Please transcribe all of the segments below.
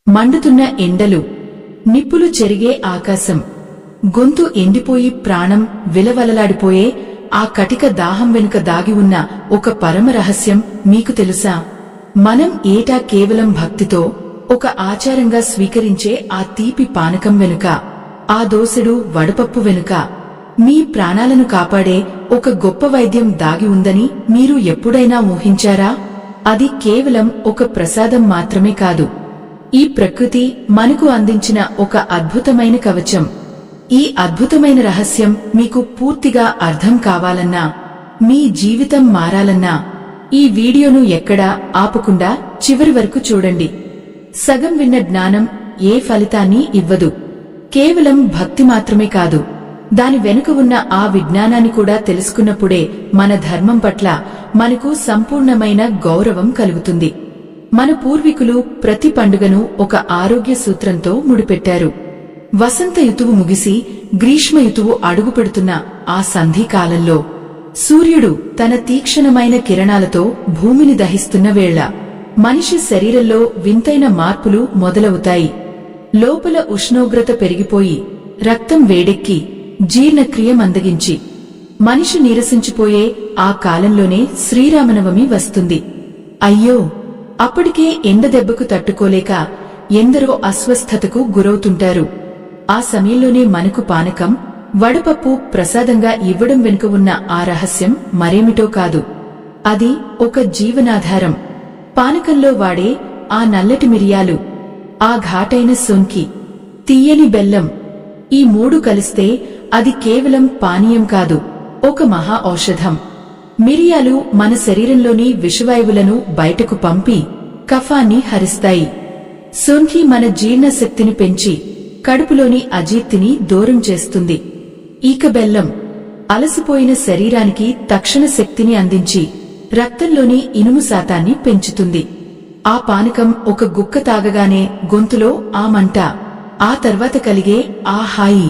మండుతున్న ఎండలు, నిప్పులు చెరిగే ఆకాశం, గొంతు ఎండిపోయి ప్రాణం విలవలలాడిపోయే ఆ కటిక దాహం వెనుక దాగి ఉన్న ఒక పరమ రహస్యం మీకు తెలుసా? మనం ఏటా కేవలం భక్తితో ఒక ఆచారంగా స్వీకరించే ఆ తీపి పానకం వెనుక, ఆ దోసెడు వడపప్పు వెనుక మీ ప్రాణాలను కాపాడే ఒక గొప్ప వైద్యం దాగి ఉందని మీరు ఎప్పుడైనా ఊహించారా? అది కేవలం ఒక ప్రసాదం మాత్రమే కాదు, ఈ ప్రకృతి మనకు అందించిన ఒక అద్భుతమైన కవచం. ఈ అద్భుతమైన రహస్యం మీకు పూర్తిగా అర్థం కావాలన్నా, మీ జీవితం మారాలన్నా ఈ వీడియోను ఎక్కడా ఆపకుండా చివరి వరకు చూడండి. సగం విన్న జ్ఞానం ఏ ఫలితాన్ని ఇవ్వదు. కేవలం భక్తి మాత్రమే కాదు, దాని వెనుక ఉన్న ఆ విజ్ఞానాన్ని కూడా తెలుసుకున్నప్పుడే మన ధర్మం పట్ల మనకు సంపూర్ణమైన గౌరవం కలుగుతుంది. మన పూర్వీకులు ప్రతి పండుగను ఒక ఆరోగ్య సూత్రంతో ముడిపెట్టారు. వసంత ఋతువు ముగిసి గ్రీష్మ ఋతువు అడుగుపెడుతున్న ఆ సంధికాలంలో సూర్యుడు తన తీక్షణమైన కిరణాలతో భూమిని దహిస్తున్న వేళ మనిషి శరీరంలో వింతైన మార్పులు మొదలవుతాయి. లోపల ఉష్ణోగ్రత పెరిగిపోయి, రక్తం వేడెక్కి, జీర్ణక్రియ మందగించి మనిషి నీరసించిపోయే ఆ కాలంలోనే శ్రీరామనవమి వస్తుంది. అయ్యో, అప్పటికే ఎండదెబ్బకు తట్టుకోలేక ఎందరో అస్వస్థతకు గురవుతుంటారు. ఆ సమయంలోనే మనకు పానకం, వడపప్పు ప్రసాదంగా ఇవ్వడం వెనుక ఉన్న ఆ రహస్యం మరేమిటో కాదు, అది ఒక జీవనాధారం. పానకంలో వాడే ఆ నల్లటి మిరియాలు, ఆ ఘాటైన సొంకి, తీయని బెల్లం, ఈ మూడు కలిస్తే అది కేవలం పానీయం కాదు, ఒక మహా ఔషధం. మిరియాలు మన శరీరంలోని విషవాయువులను బయటకు పంపి కఫాన్ని హరిస్తాయి. సొంఠి మన జీర్ణశక్తిని పెంచి కడుపులోని అజీర్తిని దూరం చేస్తుంది. ఈక బెల్లం అలసిపోయిన శరీరానికి తక్షణ శక్తిని అందించి రక్తంలోని ఇనుము శాతాన్ని పెంచుతుంది. ఆ పానకం ఒక గుక్క తాగగానే గొంతులో ఆ మంట, ఆ తర్వాత కలిగే ఆ హాయి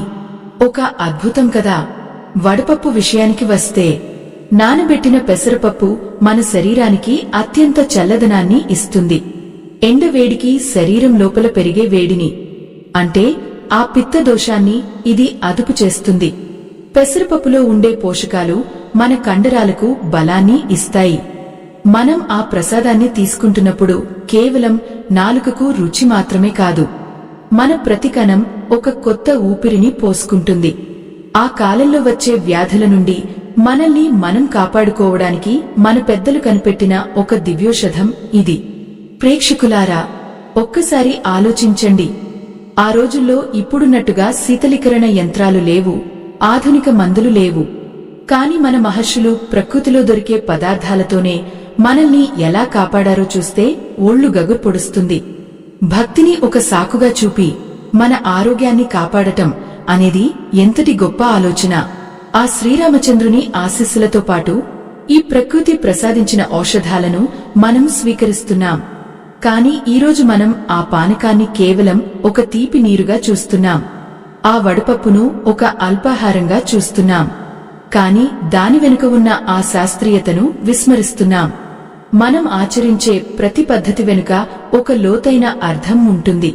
ఒక అద్భుతం కదా. వడపప్పు విషయానికి వస్తే, నానబెట్టిన పెసరపప్పు మన శరీరానికి అత్యంత చల్లదనాన్ని ఇస్తుంది. ఎండవేడికి శరీరం లోపల పెరిగే వేడిని, అంటే ఆ పిత్త దోషాన్ని ఇది అదుపు చేస్తుంది. పెసరపప్పులో ఉండే పోషకాలు మన కండరాలకు బలాన్ని ఇస్తాయి. మనం ఆ ప్రసాదాన్ని తీసుకుంటున్నప్పుడు కేవలం నాలుకకు రుచి మాత్రమే కాదు, మన ప్రతి కణం ఒక కొత్త ఊపిరిని పోసుకుంటుంది. ఆ కాలంలో వచ్చే వ్యాధుల నుండి మనల్ని మనం కాపాడుకోవడానికి మన పెద్దలు కనిపెట్టిన ఒక దివ్యోషధం ఇది. ప్రేక్షకులారా, ఒక్కసారి ఆలోచించండి. ఆ రోజుల్లో ఇప్పుడున్నట్టుగా శీతలీకరణ యంత్రాలు లేవు, ఆధునిక మందులు లేవు. కాని మన మహర్షులు ప్రకృతిలో దొరికే పదార్థాలతోనే మనల్ని ఎలా కాపాడారో చూస్తే ఒళ్ళు గగురు పొడుస్తుంది. భక్తిని ఒక సాకుగా చూపి మన ఆరోగ్యాన్ని కాపాడటం అనేది ఎంతటి గొప్ప ఆలోచన. ఆ శ్రీరామచంద్రుని ఆశీస్సులతో పాటు ఈ ప్రకృతి ప్రసాదించిన ఔషధాలను మనం స్వీకరిస్తున్నాం. కాని ఈరోజు మనం ఆ పానకాన్ని కేవలం ఒక తీపి నీరుగా చూస్తున్నాం, ఆ వడపప్పును ఒక అల్పాహారంగా చూస్తున్నాం. కాని దాని వెనుక ఉన్న ఆ శాస్త్రీయతను విస్మరిస్తున్నాం. మనం ఆచరించే ప్రతి పద్ధతి వెనుక ఒక లోతైన అర్థం ఉంటుంది.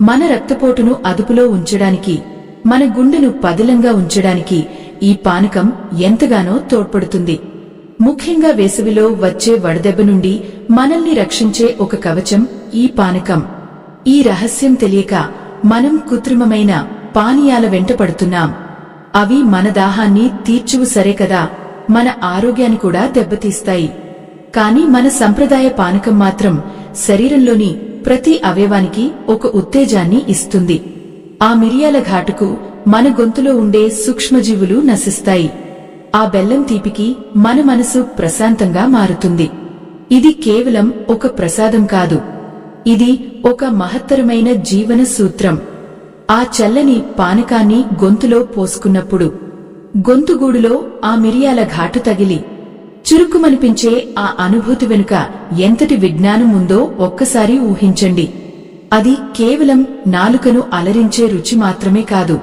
మన రక్తపోటును అదుపులో ఉంచడానికి, మన గుండెను పదిలంగా ఉంచడానికి ఈ పానకం ఎంతగానో తోడ్పడుతుంది. ముఖ్యంగా వేసవిలో వచ్చే వడదెబ్బ నుండి మనల్ని రక్షించే ఒక కవచం ఈ పానకం. ఈ రహస్యం తెలియక మనం కృత్రిమమైన పానీయాల వెంట పడుతున్నాం. అవి మన దాహాన్ని తీర్చువు సరే కదా, మన ఆరోగ్యాన్ని కూడా దెబ్బతీస్తాయి. కాని మన సంప్రదాయ పానకం మాత్రం శరీరంలోని ప్రతి అవయవానికి ఒక ఉత్తేజాన్ని ఇస్తుంది. ఆ మిరియాల ఘాటుకు మన గొంతులో ఉండే సూక్ష్మజీవులు నశిస్తాయి. ఆ బెల్లం తీపికి మన మనసు ప్రశాంతంగా మారుతుంది. ఇది కేవలం ఒక ప్రసాదం కాదు, ఇది ఒక మహత్తరమైన జీవన సూత్రం. ఆ చల్లని పానకాన్ని గొంతులో పోసుకున్నప్పుడు గొంతుగూడులో ఆ మిరియాల ఘాటు తగిలి చురుకుమనిపించే ఆ అనుభూతి వెనుక ఎంతటి విజ్ఞానం ఉందో ఒక్కసారి ఊహించండి. అది కేవలం నాలుకను అలరించే రుచి మాత్రమే కాదు,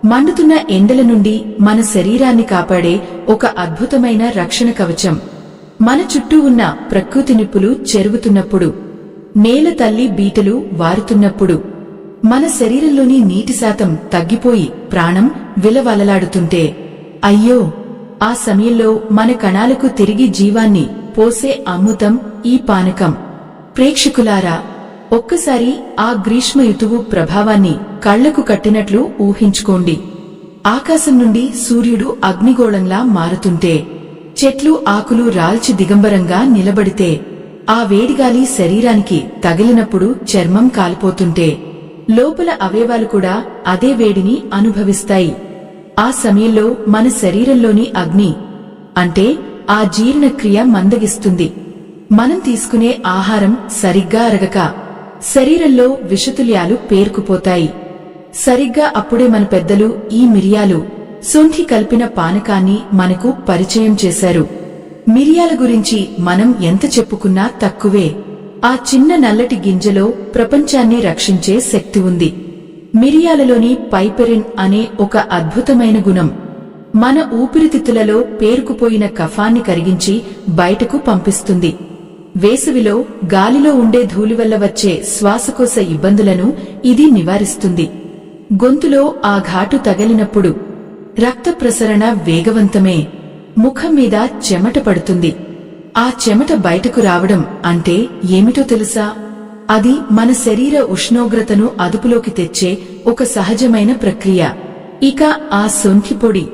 మండుతున్న ఎండల నుండి మన శరీరాన్ని కాపాడే ఒక అద్భుతమైన రక్షణ కవచం. మన చుట్టూ ఉన్న ప్రకృతి నిప్పులు చెరుగుతున్నప్పుడు నేల తల్లి బీటలు వారుతున్నప్పుడు మన శరీరంలోని నీటి శాతం తగ్గిపోయి ప్రాణం విలవలలాడుతుంటే అయ్యో, ఆ సమయంలో మన కణాలకు తిరిగి జీవాన్ని పోసే అమృతం ఈ పానకం. ప్రేక్షకులారా, ఒక్కసారి ఆ గ్రీష్మ ఋతువు ప్రభావాన్ని కళ్లకు కట్టినట్లు ఊహించుకోండి. ఆకాశం నుండి సూర్యుడు అగ్నిగోళంలా మారుతుంటే, చెట్లు ఆకులు రాల్చి దిగంబరంగా నిలబడితే, ఆ వేడిగాలి శరీరానికి తగిలినప్పుడు చర్మం కాలిపోతుంటే, లోపల అవయవాలు కూడా అదే వేడిని అనుభవిస్తాయి. ఆ సమయంలో మన శరీరంలోని అగ్ని అంటే ఆ జీర్ణక్రియ మందగిస్తుంది. మనం తీసుకునే ఆహారం సరిగ్గా అరగక శరీరంలో విషతుల్యాలు పేరుకుపోతాయి. సరిగ్గా అప్పుడే మన పెద్దలు ఈ మిరియాలు, శొంఠి కలిపిన పానకాన్ని మనకు పరిచయం చేశారు. మిరియాల గురించి మనం ఎంత చెప్పుకున్నా తక్కువే. ఆ చిన్న నల్లటి గింజలో ప్రపంచాన్ని రక్షించే శక్తి ఉంది. మిరియాలలోని పైపెరిన్ అనే ఒక అద్భుతమైన గుణం మన ఊపిరితిత్తులలో పేరుకుపోయిన కఫాన్ని కరిగించి బయటకు పంపిస్తుంది. వేసవిలో గాలిలో ఉండే ధూళి వల్ల వచ్చే శ్వాసకోశ ఇబ్బందులను ఇది నివారిస్తుంది. గొంతులో ఆ ఘాటు తగిలినప్పుడు రక్త ప్రసరణ వేగవంతమే. ముఖం మీద చెమట పడుతుంది. ఆ చెమట బయటకు రావడం అంటే ఏమిటో తెలుసా? అది మన శరీర ఉష్ణోగ్రతను అదుపులోకి తెచ్చే ఒక సహజమైన ప్రక్రియ. ఇక ఆ శొంఠి పొడి,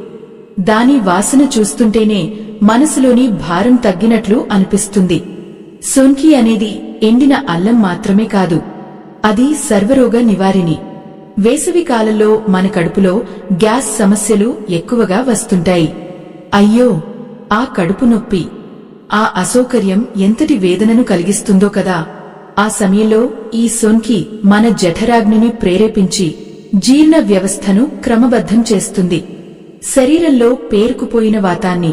దాని వాసన చూస్తుంటేనే మనసులోని భారం తగ్గినట్లు అనిపిస్తుంది. శొంఠి అనేది ఎండిన అల్లం మాత్రమే కాదు, అది సర్వరోగ నివారిణి. వేసవి కాలంలో మన కడుపులో గ్యాస్ సమస్యలు ఎక్కువగా వస్తుంటాయి. అయ్యో, ఆ కడుపు నొప్పి, ఆ అసౌకర్యం ఎంతటి వేదనను కలిగిస్తుందో కదా. ఆ సమయంలో ఈ శొంఠి మన జఠరాగ్నిని ప్రేరేపించి జీర్ణ వ్యవస్థను క్రమబద్ధం చేస్తుంది. శరీరంలో పేరుకుపోయిన వాతాన్ని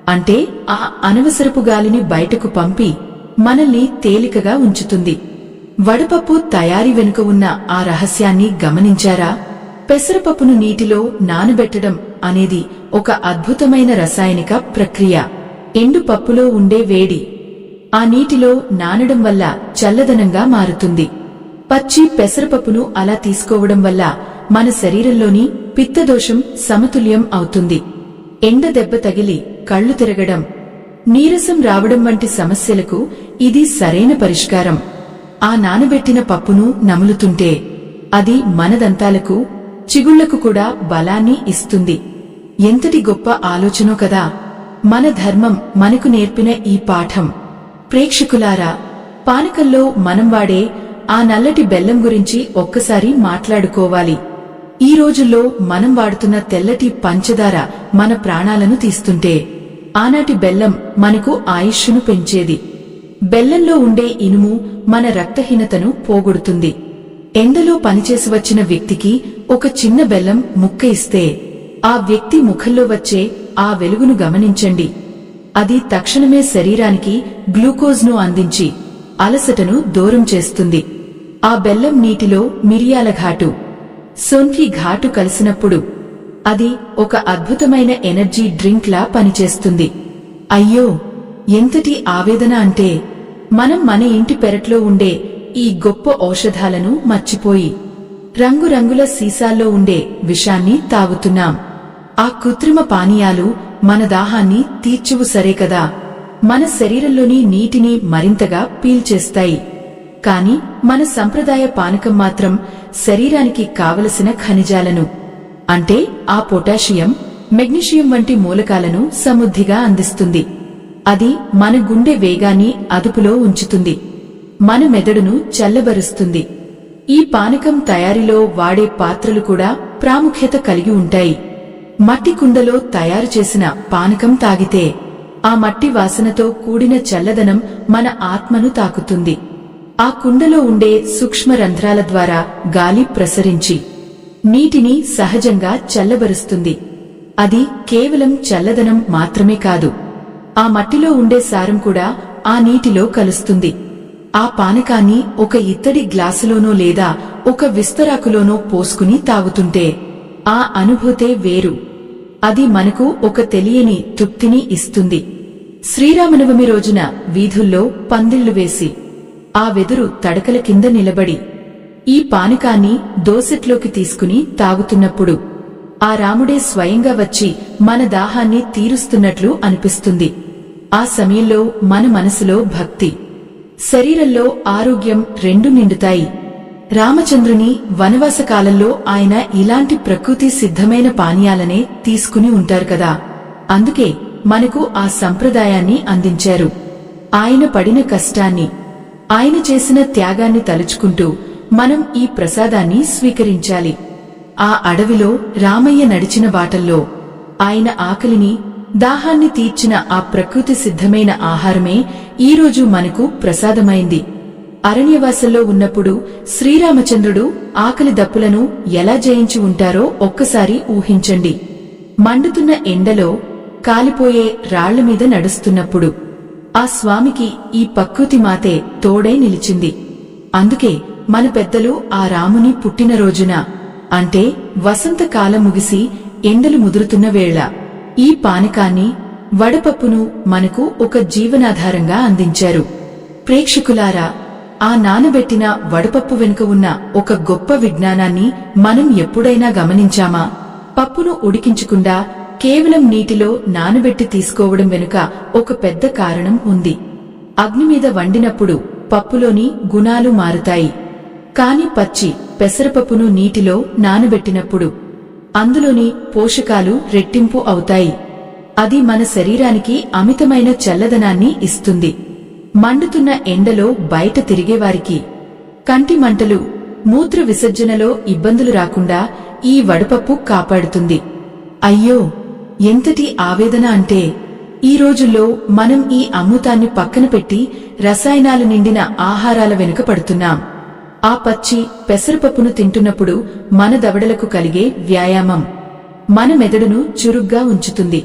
అంటే ఆ అనవసరపు గాలిని బయటకు పంపి మనల్ని తేలికగా ఉంచుతుంది. వడపప్పు తయారీ వెనుక ఉన్న ఆ రహస్యాన్ని గమనించారా? పెసరపప్పును నీటిలో నానబెట్టడం అనేది ఒక అద్భుతమైన రసాయనిక ప్రక్రియ. ఎండు పప్పులో ఉండే వేడి ఆ నీటిలో నానడం వల్ల చల్లదనంగా మారుతుంది. పచ్చి పెసరపప్పును అలా తీసుకోవడం వల్ల మన శరీరంలోని పిత్తదోషం సమతుల్యం అవుతుంది. ఎండ దెబ్బ తగిలి కళ్లు తిరగడం, నీరసం రావడం వంటి సమస్యలకు ఇది సరైన పరిష్కారం. ఆ నానబెట్టిన పప్పును నములుతుంటే అది మన దంతాలకు, చిగుళ్లకు కూడా బలాన్ని ఇస్తుంది. ఎంతటి గొప్ప ఆలోచనో కదా. మన ధర్మం మనకు నేర్పిన ఈ పాఠం. ప్రేక్షకులారా, పానకంలో మనం వాడే ఆ నల్లటి బెల్లం గురించి ఒక్కసారి మాట్లాడుకోవాలి. ఈ రోజుల్లో మనం వాడుతున్న తెల్లటి పంచదార మన ప్రాణాలను తీస్తుంటే, ఆనాటి బెల్లం మనకు ఆయుష్ను పెంచేది. బెల్లంలో ఉండే ఇనుము మన రక్తహీనతను పోగొడుతుంది. ఎండలో పనిచేసి వచ్చిన వ్యక్తికి ఒక చిన్న బెల్లం ముక్క ఇస్తే ఆ వ్యక్తి ముఖంలో వచ్చే ఆ వెలుగును గమనించండి. అది తక్షణమే శరీరానికి గ్లూకోజ్ను అందించి అలసటను దూరం చేస్తుంది. ఆ బెల్లం నీటిలో మిరియాల ఘాటు, శొంఠి ఘాటు కలిసినప్పుడు అది ఒక అద్భుతమైన ఎనర్జీ డ్రింక్ లా పనిచేస్తుంది. అయ్యో, ఎంతటి ఆవేదన అంటే మనం మన ఇంటి పెరట్లో ఉండే ఈ గొప్ప ఔషధాలను మర్చిపోయి రంగురంగుల సీసాల్లో ఉండే విషాన్ని తాగుతున్నాం. ఆ కృత్రిమ పానీయాలు మన దాహాన్ని తీర్చువు సరే కదా, మన శరీరంలోని నీటిని మరింతగా పీల్చేస్తాయి. కాని మన సంప్రదాయ పానకం మాత్రం శరీరానికి కావలసిన ఖనిజాలను అంటే ఆ పొటాషియం, మెగ్నీషియం వంటి మూలకాలను సమృద్ధిగా అందిస్తుంది. అది మన గుండె వేగాన్ని అదుపులో ఉంచుతుంది, మన మెదడును చల్లబరుస్తుంది. ఈ పానకం తయారీలో వాడే పాత్రలు కూడా ప్రాముఖ్యత కలిగి ఉంటాయి. మట్టి కుండలో తయారు చేసిన పానకం తాగితే ఆ మట్టి వాసనతో కూడిన చల్లదనం మన ఆత్మను తాకుతుంది. ఆ కుండలో ఉండే సూక్ష్మ రంధ్రాల ద్వారా గాలి ప్రసరించి నీటిని సహజంగా చల్లబరుస్తుంది. అది కేవలం చల్లదనం మాత్రమే కాదు, ఆ మట్టిలో ఉండే సారం కూడా ఆ నీటిలో కలుస్తుంది. ఆ పానకాన్ని ఒక ఇత్తడి గ్లాసులోనో లేదా ఒక విస్తరాకులోనో పోసుకుని తాగుతుంటే ఆ అనుభూతే వేరు. అది మనకు ఒక తెలియని తృప్తిని ఇస్తుంది. శ్రీరామనవమి రోజున వీధుల్లో పందిళ్లు వేసి ఆ వెదురు తడకల కింద నిలబడి ఈ పానకాన్ని దోసెట్లోకి తీసుకుని తాగుతున్నప్పుడు ఆ రాముడే స్వయంగా వచ్చి మన దాహాన్ని తీరుస్తున్నట్లు అనిపిస్తుంది. ఆ సమయంలో మన మనసులో భక్తి, శరీరంలో ఆరోగ్యం రెండూ నిండుతాయి. రామచంద్రుని వనవాస కాలంలో ఆయన ఇలాంటి ప్రకృతి సిద్ధమైన పానీయాలనే తీసుకుని ఉంటారు కదా. అందుకే మనకు ఆ సంప్రదాయాన్ని అందించారు. ఆయన పడిన కష్టాన్ని, ఆయన చేసిన త్యాగాన్ని తలుచుకుంటూ మనం ఈ ప్రసాదాన్ని స్వీకరించాలి. ఆ అడవిలో రామయ్య నడిచిన బాటల్లో ఆయన ఆకలిని, దాహాన్ని తీర్చిన ఆ ప్రకృతి సిద్ధమైన ఆహారమే ఈరోజు మనకు ప్రసాదమైంది. అరణ్యవాసంలో ఉన్నప్పుడు శ్రీరామచంద్రుడు ఆకలి దప్పులను ఎలా జయించి ఉంటారో ఒక్కసారి ఊహించండి. మండుతున్న ఎండలో కాలిపోయే రాళ్లమీద నడుస్తున్నప్పుడు ఆ స్వామికి ఈ ప్రకృతి మాతే తోడై నిలిచింది. అందుకే మన పెద్దలు ఆ రాముని పుట్టినరోజున, అంటే వసంతకాలం ముగిసి ఎండలు ముదురుతున్న వేళ, ఈ పానకాన్ని, వడపప్పును మనకు ఒక జీవనాధారంగా అందించారు. ప్రేక్షకులారా, ఆ నానబెట్టిన వడపప్పు వెనుక ఉన్న ఒక గొప్ప విజ్ఞానాన్ని మనం ఎప్పుడైనా గమనించామా? పప్పును ఉడికించకుండా కేవలం నీటిలో నానబెట్టి తీసుకోవడం వెనుక ఒక పెద్ద కారణం ఉంది. అగ్నిమీద వండినప్పుడు పప్పులోని గుణాలు మారుతాయి. కాని పచ్చి పెసరపప్పును నీటిలో నానబెట్టినప్పుడు అందులోని పోషకాలు రెట్టింపు అవుతాయి. అది మన శరీరానికి అమితమైన చల్లదనాన్ని ఇస్తుంది. మండుతున్న ఎండలో బయట తిరిగేవారికి కంటి మంటలు, మూత్ర విసర్జనలో ఇబ్బందులు రాకుండా ఈ వడపప్పు కాపాడుతుంది. అయ్యో, ఎంతటి ఆవేదన అంటే ఈ రోజుల్లో మనం ఈ అమృతాన్ని పక్కన పెట్టి రసాయనాలు నిండిన ఆహారాల వెనుక పడుతున్నాం. ఆ పచ్చి పెసరపప్పును తింటున్నప్పుడు మన దవడలకు కలిగే వ్యాయామం మన మెదడును చురుగ్గా ఉంచుతుంది.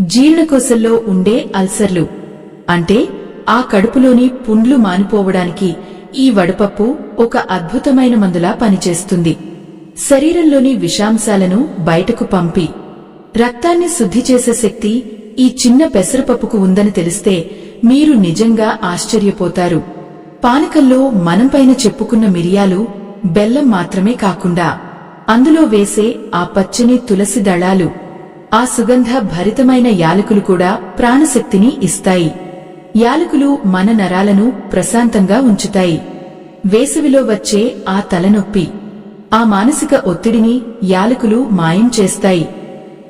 జీర్ణకోశంలో ఉండే అల్సర్లు, అంటే ఆ కడుపులోని పుండ్లు మానిపోవడానికి ఈ వడపప్పు ఒక అద్భుతమైన మందులా పనిచేస్తుంది. శరీరంలోని విషాంశాలను బయటకు పంపి రక్తాన్ని శుద్ధి చేసే శక్తి ఈ చిన్న పెసరపప్పుకు ఉందని తెలిస్తే మీరు నిజంగా ఆశ్చర్యపోతారు. పానకంలో మనం పైన చెప్పుకున్న మిరియాలు, బెల్లం మాత్రమే కాకుండా అందులో వేసే ఆ పచ్చని తులసి దళాలు, ఆ సుగంధ భరితమైన యాలకులు కూడా ప్రాణశక్తిని ఇస్తాయి. యాలకులు మన నరాలను ప్రశాంతంగా ఉంచుతాయి. వేసవిలో వచ్చే ఆ తలనొప్పి, ఆ మానసిక ఒత్తిడిని యాలకులు మాయం చేస్తాయి.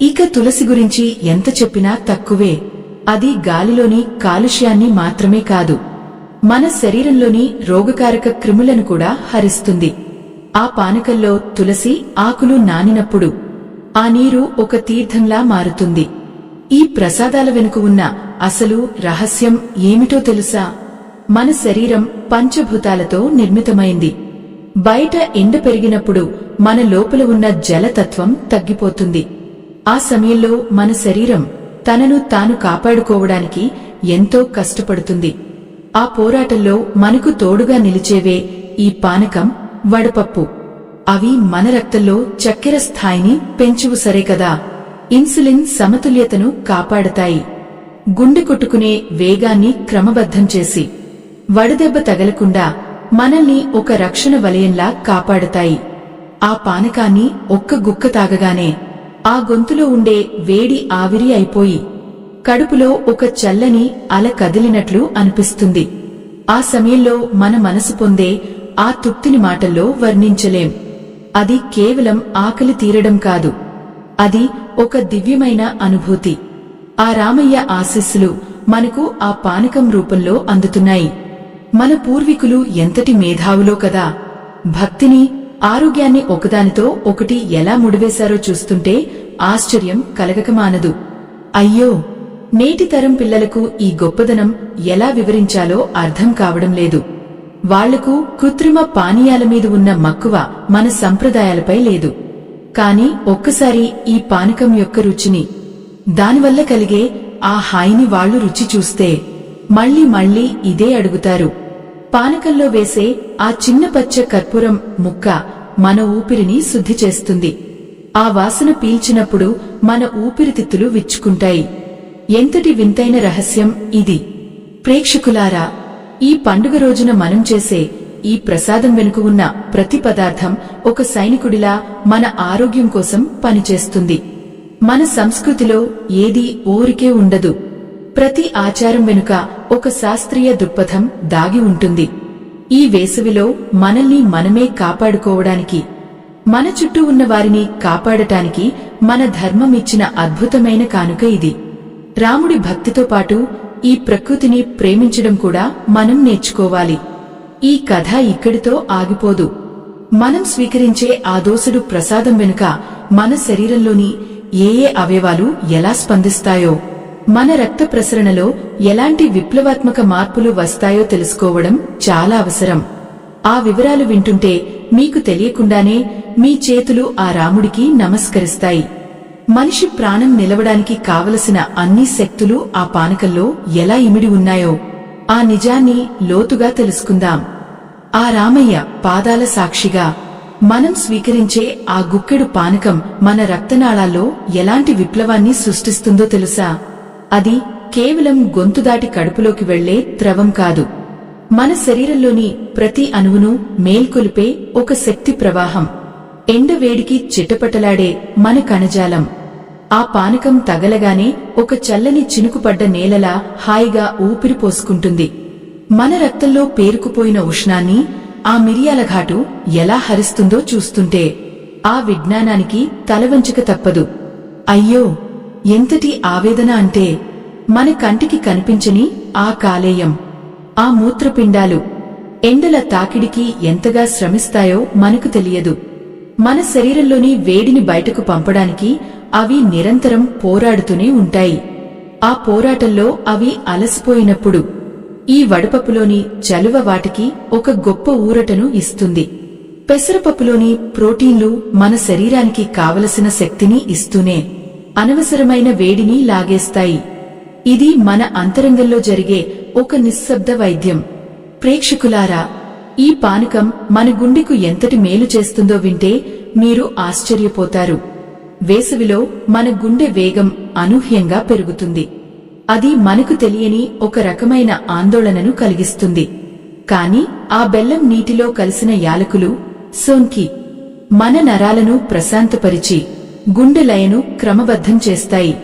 ఇక తులసి గురించి ఎంత చెప్పినా తక్కువే. అది గాలిలోని కాలుష్యాన్ని మాత్రమే కాదు, మన శరీరంలోని రోగకారక క్రిములను కూడా హరిస్తుంది. ఆ పానకంలో తులసి ఆకులు నానినప్పుడు ఆ నీరు ఒక తీర్థంలా మారుతుంది. ఈ ప్రసాదాల వెనుక ఉన్న అసలు రహస్యం ఏమిటో తెలుసా? మన శరీరం పంచభూతాలతో నిర్మితమైంది. బయట ఎండ పెరిగినప్పుడు మన లోపల ఉన్న జలతత్వం తగ్గిపోతుంది. ఆ సమయంలో మన శరీరం తనను తాను కాపాడుకోవడానికి ఎంతో కష్టపడుతుంది. ఆ పోరాటంలో మనకు తోడుగా నిలిచేవే ఈ పానకం, వడపప్పు. అవి మన రక్తంలో చక్కెర స్థాయిని పెంచువు సరే కదా, ఇన్సులిన్ సమతుల్యతను కాపాడతాయి. గుండె కొట్టుకునే వేగాన్ని క్రమబద్ధం చేసి వడదెబ్బ తగలకుండా మనల్ని ఒక రక్షణ వలయంలా కాపాడతాయి. ఆ పానకాన్ని ఒక్క గుక్క తాగగానే ఆ గొంతులో ఉండే వేడి ఆవిరి అయిపోయి కడుపులో ఒక చల్లని అల కదిలినట్లు అనిపిస్తుంది. ఆ సమయంలో మన మనసు పొందే ఆ తృప్తిని మాటల్లో వర్ణించలేం. అది కేవలం ఆకలి తీరడం కాదు, అది ఒక దివ్యమైన అనుభూతి. ఆ రామయ్య ఆశీస్సులు మనకు ఆ పానకం రూపంలో అందుతున్నాయి. మన పూర్వీకులు ఎంతటి మేధావులో కదా. భక్తిని, ఆరోగ్యాన్ని ఒకదానితో ఒకటి ఎలా ముడివేశారో చూస్తుంటే ఆశ్చర్యం కలగకమానదు. అయ్యో, నేటి తరం పిల్లలకు ఈ గొప్పదనం ఎలా వివరించాలో అర్థం కావడం లేదు. వాళ్లకు కృత్రిమ పానీయాల మీద ఉన్న మక్కువ మన సంప్రదాయాలపై లేదు. కాని ఒక్కసారి ఈ పానకం యొక్క రుచిని, దానివల్ల కలిగే ఆ హాయిని వాళ్లు రుచి చూస్తే మళ్లీ మళ్లీ ఇదే అడుగుతారు. పానకంలో వేసే ఆ చిన్న పచ్చ కర్పూరం ముక్క మన ఊపిరిని శుద్ధి చేస్తుంది. ఆ వాసన పీల్చినప్పుడు మన ఊపిరితిత్తులు విచ్చుకుంటాయి. ఎంతటి వింతైన రహస్యం ఇది! ప్రేక్షకులారా, ఈ పండుగ రోజున మనం చేసే ఈ ప్రసాదం వెనుక ఉన్న ప్రతి పదార్థం ఒక సైనికుడిలా మన ఆరోగ్యం కోసం పనిచేస్తుంది. మన సంస్కృతిలో ఏదీ ఊరికే ఉండదు. ప్రతి ఆచారం వెనుక ఒక శాస్త్రీయ దృక్పథం దాగి ఉంటుంది. ఈ వేసవిలో మనల్ని మనమే కాపాడుకోవడానికి, మన చుట్టూ ఉన్న వారిని కాపాడటానికి మన ధర్మం ఇచ్చిన అద్భుతమైన కానుక ఇది. రాముడి భక్తితో పాటు ఈ ప్రకృతిని ప్రేమించడం కూడా మనం నేర్చుకోవాలి. ఈ కథ ఇక్కడితో ఆగిపోదు. మనం స్వీకరించే ఆ దోసెడు ప్రసాదం వెనుక మన శరీరంలోని ఏ అవయవాలు ఎలా స్పందిస్తాయో, మన రక్త ప్రసరణలో ఎలాంటి విప్లవాత్మక మార్పులు వస్తాయో తెలుసుకోవడం చాలా అవసరం. ఆ వివరాలు వింటుంటే మీకు తెలియకుండానే మీ చేతులు ఆ రాముడికి నమస్కరిస్తాయి. మనిషి ప్రాణం నిలవడానికి కావలసిన అన్ని శక్తులు ఆ పానకంలో ఎలా ఇమిడి ఉన్నాయో ఆ నిజాన్ని లోతుగా తెలుసుకుందాం. ఆ రామయ్య పాదాల సాక్షిగా మనం స్వీకరించే ఆ గుక్కెడు పానకం మన రక్తనాళాల్లో ఎలాంటి విప్లవాన్ని సృష్టిస్తుందో తెలుసా? అది కేవలం గొంతు దాటి కడుపులోకి వెళ్లే ద్రవం కాదు. మన శరీరంలోని ప్రతి అణువును మేల్కొలిపే ఒక శక్తి ప్రవాహం. ఎండవేడికి చిటపటలాడే మన కణజాలం. ఆ పానకం తగలగానే ఒక చల్లని చినుకుపడ్డ నేలలా హాయిగా ఊపిరి పోసుకుంటుంది. మన రక్తంలో పేరుకుపోయిన ఉష్ణాన్ని ఆ మిరియాల ఘాటు ఎలా హరిస్తుందో చూస్తుంటే ఆ విజ్ఞానానికి తలవంచక తప్పదు. అయ్యో, ఎంతటి ఆవేదన అంటే మన కంటికి కనిపించని ఆ కాలేయం, ఆ మూత్రపిండాలు ఎండల తాకిడికి ఎంతగా శ్రమిస్తాయో మనకు తెలియదు. మన శరీరంలోని వేడిని బయటకు పంపడానికి అవి నిరంతరం పోరాడుతూనే ఉంటాయి. ఆ పోరాటంలో అవి అలసిపోయినప్పుడు ఈ వడపప్పులోని చలువ వాటికి ఒక గొప్ప ఊరటను ఇస్తుంది. పెసరపప్పులోని ప్రోటీన్లు మన శరీరానికి కావలసిన శక్తిని ఇస్తూనే అనవసరమైన వేడిని లాగేస్తాయి. ఇది మన అంతరంగంలో జరిగే ఒక నిశ్శబ్ద వైద్యం. ప్రేక్షకులారా, ఈ పానకం మన గుండెకు ఎంతటి మేలు చేస్తుందో వింటే మీరు ఆశ్చర్యపోతారు. వేసవిలో మన గుండె వేగం అనూహ్యంగా పెరుగుతుంది. అది మనకు తెలియని ఒక రకమైన ఆందోళనను కలిగిస్తుంది. కాని ఆ బెల్లం నీటిలో కలిసిన యాలకులు, సోంకి మన నరాలను ప్రశాంతపరిచి గుండె లయను క్రమబద్ధం చేస్తాయి.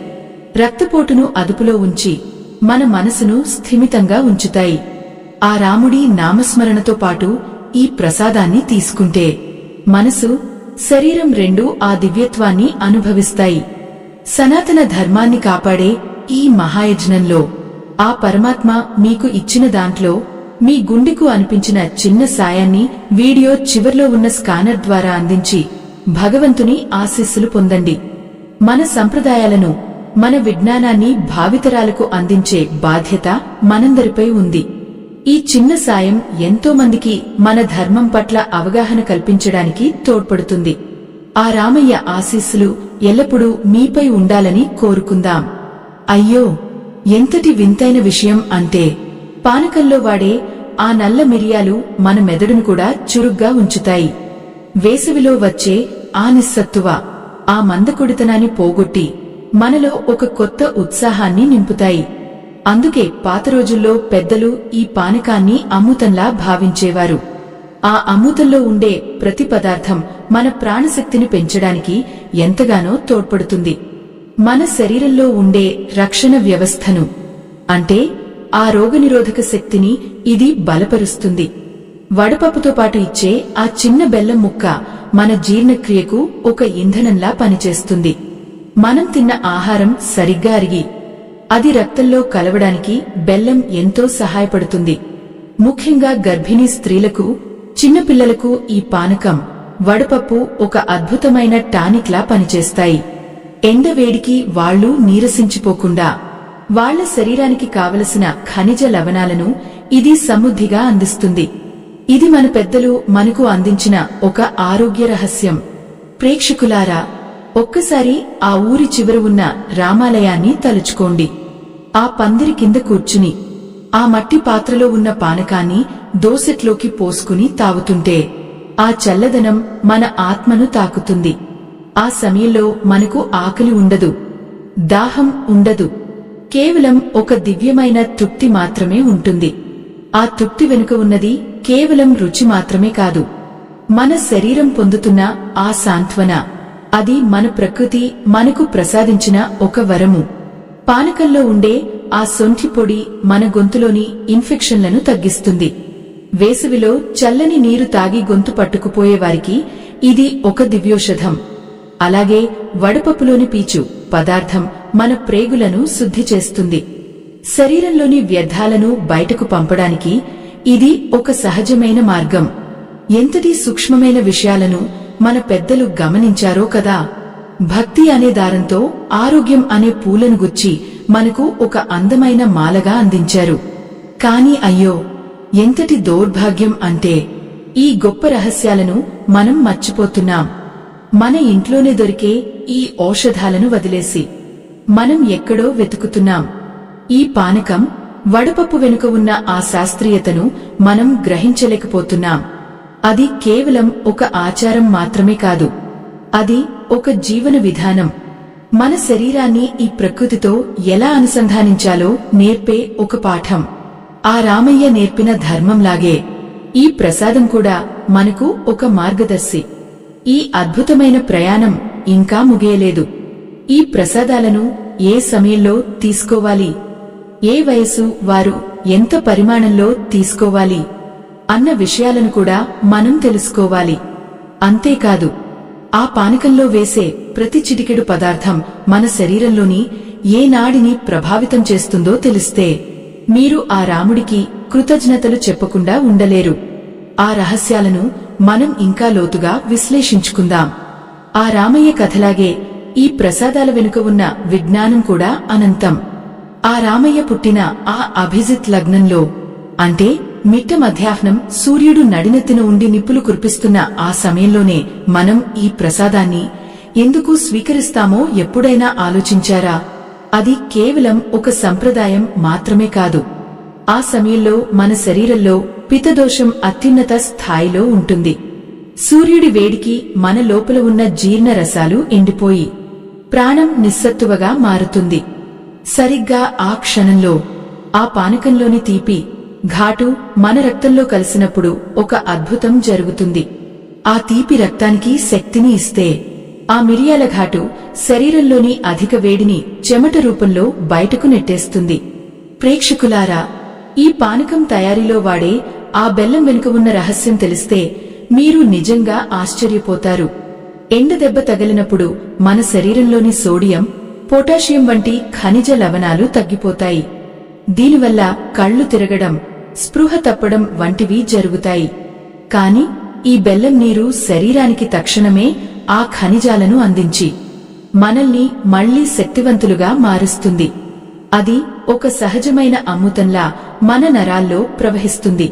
రక్తపోటును అదుపులో ఉంచి మన మనసును స్థిమితంగా ఉంచుతాయి. ఆ రాముడి నామస్మరణతో పాటు ఈ ప్రసాదాన్ని తీసుకుంటే మనసు, శరీరం రెండూ ఆ దివ్యత్వాన్ని అనుభవిస్తాయి. సనాతన ధర్మాన్ని కాపాడే ఈ మహాయజ్ఞంలో ఆ పరమాత్మ మీకు ఇచ్చిన దాంట్లో మీ గుండెకు అనిపించిన చిన్న సాయాన్ని వీడియో చివర్లో ఉన్న స్కానర్ ద్వారా అందించి భగవంతుని ఆశీస్సులు పొందండి. మన సంప్రదాయాలను, మన విజ్ఞానాన్ని భావితరాలకు అందించే బాధ్యత మనందరిపై ఉంది. ఈ చిన్న సాయం ఎంతో మందికి మన ధర్మం పట్ల అవగాహన కల్పించడానికి తోడ్పడుతుంది. ఆ రామయ్య ఆశీస్సులు ఎల్లప్పుడూ మీపై ఉండాలని కోరుకుందాం. అయ్యో, ఎంతటి వింతైన విషయం అంటే పానకంలో వాడే ఆ నల్ల మిరియాలు మన మెదడును కూడా చురుగ్గా ఉంచుతాయి. వేసవిలో వచ్చే ఆ నిస్సత్తువ, ఆ మందకొడితనాన్ని పోగొట్టి మనలో ఒక కొత్త ఉత్సాహాన్ని నింపుతాయి. అందుకే పాత రోజుల్లో పెద్దలు ఈ పానకాన్ని అమృతంలా భావించేవారు. ఆ అమృతంలో ఉండే ప్రతి పదార్థం మన ప్రాణశక్తిని పెంచడానికి ఎంతగానో తోడ్పడుతుంది. మన శరీరంలో ఉండే రక్షణ వ్యవస్థను, అంటే ఆ రోగనిరోధక శక్తిని ఇది బలపరుస్తుంది. వడపప్పుతో పాటు ఇచ్చే ఆ చిన్న బెల్లం ముక్క మన జీర్ణక్రియకు ఒక ఇంధనంలా పనిచేస్తుంది. మనం తిన్న ఆహారం సరిగ్గా అరిగి అది రక్తంలో కలవడానికి బెల్లం ఎంతో సహాయపడుతుంది. ముఖ్యంగా గర్భిణీ స్త్రీలకు, చిన్నపిల్లలకు ఈ పానకం, వడపప్పు ఒక అద్భుతమైన టానిక్లా పనిచేస్తాయి. ఎండవేడికి వాళ్లు నీరసించిపోకుండా వాళ్ల శరీరానికి కావలసిన ఖనిజ లవణాలను ఇది సమృద్ధిగా అందిస్తుంది. ఇది మన పెద్దలు మనకు అందించిన ఒక ఆరోగ్య రహస్యం. ప్రేక్షకులారా, ఒక్కసారి ఆ ఊరి చివర ఉన్న రామాలయాన్ని తలుచుకోండి. ఆ పందిరి కింద కూర్చుని ఆ మట్టి పాత్రలో ఉన్న పానకాన్ని దోసెట్లోకి పోసుకుని తాగుతుంటే ఆ చల్లదనం మన ఆత్మను తాకుతుంది. ఆ సమయంలో మనకు ఆకలి ఉండదు, దాహం ఉండదు, కేవలం ఒక దివ్యమైన తృప్తి మాత్రమే ఉంటుంది. ఆ తృప్తి వెనుక ఉన్నది కేవలం రుచి మాత్రమే కాదు, మన శరీరం పొందుతున్న ఆ సాంత్వన. అది మన ప్రకృతి మనకు ప్రసాదించిన ఒక వరము. పానకంలో ఉండే ఆ సొంఠి పొడి మన గొంతులోని ఇన్ఫెక్షన్లను తగ్గిస్తుంది. వేసవిలో చల్లని నీరు తాగి గొంతు పట్టుకుపోయేవారికి ఇది ఒక దివ్యోషధం. అలాగే వడపప్పులోని పీచు పదార్థం మన ప్రేగులను శుద్ధి చేస్తుంది. శరీరంలోని వ్యర్థాలను బయటకు పంపడానికి ఇది ఒక సహజమైన మార్గం. ఎంతటి సూక్ష్మమైన విషయాలను మన పెద్దలు గమనించారో కదా. భక్తి అనే దారంతో ఆరోగ్యం అనే పూలను గుచ్చి మనకు ఒక అందమైన మాలగా అందించారు. కాని అయ్యో, ఎంతటి దౌర్భాగ్యం అంటే ఈ గొప్ప రహస్యాలను మనం మర్చిపోతున్నాం. మన ఇంట్లోనే దొరికే ఈ ఔషధాలను వదిలేసి మనం ఎక్కడో వెతుకుతున్నాం. ఈ పానకం, వడపప్పు వెనుక ఉన్న ఆ శాస్త్రీయతను మనం గ్రహించలేకపోతున్నాం. అది కేవలం ఒక ఆచారం మాత్రమే కాదు, అది ఒక జీవన విధానం. మన శరీరాన్ని ఈ ప్రకృతితో ఎలా అనుసంధానించాలో నేర్పే ఒక పాఠం. ఆ రామయ్య నేర్పిన ధర్మంలాగే ఈ ప్రసాదం కూడా మనకు ఒక మార్గదర్శి. ఈ అద్భుతమైన ప్రయాణం ఇంకా ముగియలేదు. ఈ ప్రసాదాలను ఏ సమయంలో తీసుకోవాలి, ఏ వయసు వారు ఎంత పరిమాణంలో తీసుకోవాలి అన్న విషయాలను కూడా మనం తెలుసుకోవాలి. అంతేకాదు, ఆ పానకంలో వేసే ప్రతి చిటికెడు పదార్థం మన శరీరంలోని ఏ నాడిని ప్రభావితం చేస్తుందో తెలిస్తే మీరు ఆ రాముడికి కృతజ్ఞతలు చెప్పకుండా ఉండలేరు. ఆ రహస్యాలను మనం ఇంకా లోతుగా విశ్లేషించుకుందాం. ఆ రామయ్య కథలాగే ఈ ప్రసాదాల వెనుక ఉన్న విజ్ఞానం కూడా అనంతం. ఆ రామయ్య పుట్టిన ఆ అభిజిత్ లగ్నంలో, అంటే మిట్ట మధ్యాహ్నం సూర్యుడు నడినెత్తిన ఉండి నిప్పులు కురిపిస్తున్న ఆ సమయంలోనే మనం ఈ ప్రసాదాన్ని ఎందుకు స్వీకరిస్తామో ఎప్పుడైనా ఆలోచించారా? అది కేవలం ఒక సంప్రదాయం మాత్రమే కాదు. ఆ సమయంలో మన శరీరంలో పిత్తదోషం అత్యున్నత స్థాయిలో ఉంటుంది. సూర్యుడి వేడికి మన లోపల ఉన్న జీర్ణ రసాలు ఎండిపోయి ప్రాణం నిస్సత్తువగా మారుతుంది. సరిగ్గా ఆ క్షణంలో ఆ పానకంలోని తీపి ఘాటు మన రక్తంలో కలిసినప్పుడు ఒక అద్భుతం జరుగుతుంది. ఆ తీపి రక్తానికి శక్తిని ఇస్తే, ఆ మిరియాల ఘాటు శరీరంలోని అధిక వేడిని చెమట రూపంలో బయటకు నెట్టేస్తుంది. ప్రేక్షకులారా, ఈ పానకం తయారీలో వాడే ఆ బెల్లం వెనుక ఉన్న రహస్యం తెలిస్తే మీరు నిజంగా ఆశ్చర్యపోతారు. ఎండదెబ్బ తగిలినప్పుడు మన శరీరంలోని సోడియం, పొటాషియం వంటి ఖనిజ లవణాలు తగ్గిపోతాయి. దీనివల్ల కళ్ళు తిరగడం, స్పృహ తప్పడం వంటివి జరుగుతాయి. కాని ఈ బెల్లం నీరు శరీరానికి తక్షణమే ఆ ఖనిజాలను అందించి మనల్ని మళ్లీ శక్తివంతులుగా మారుస్తుంది. అది ఒక సహజమైన అమృతంలా మన నరాల్లో ప్రవహిస్తుంది.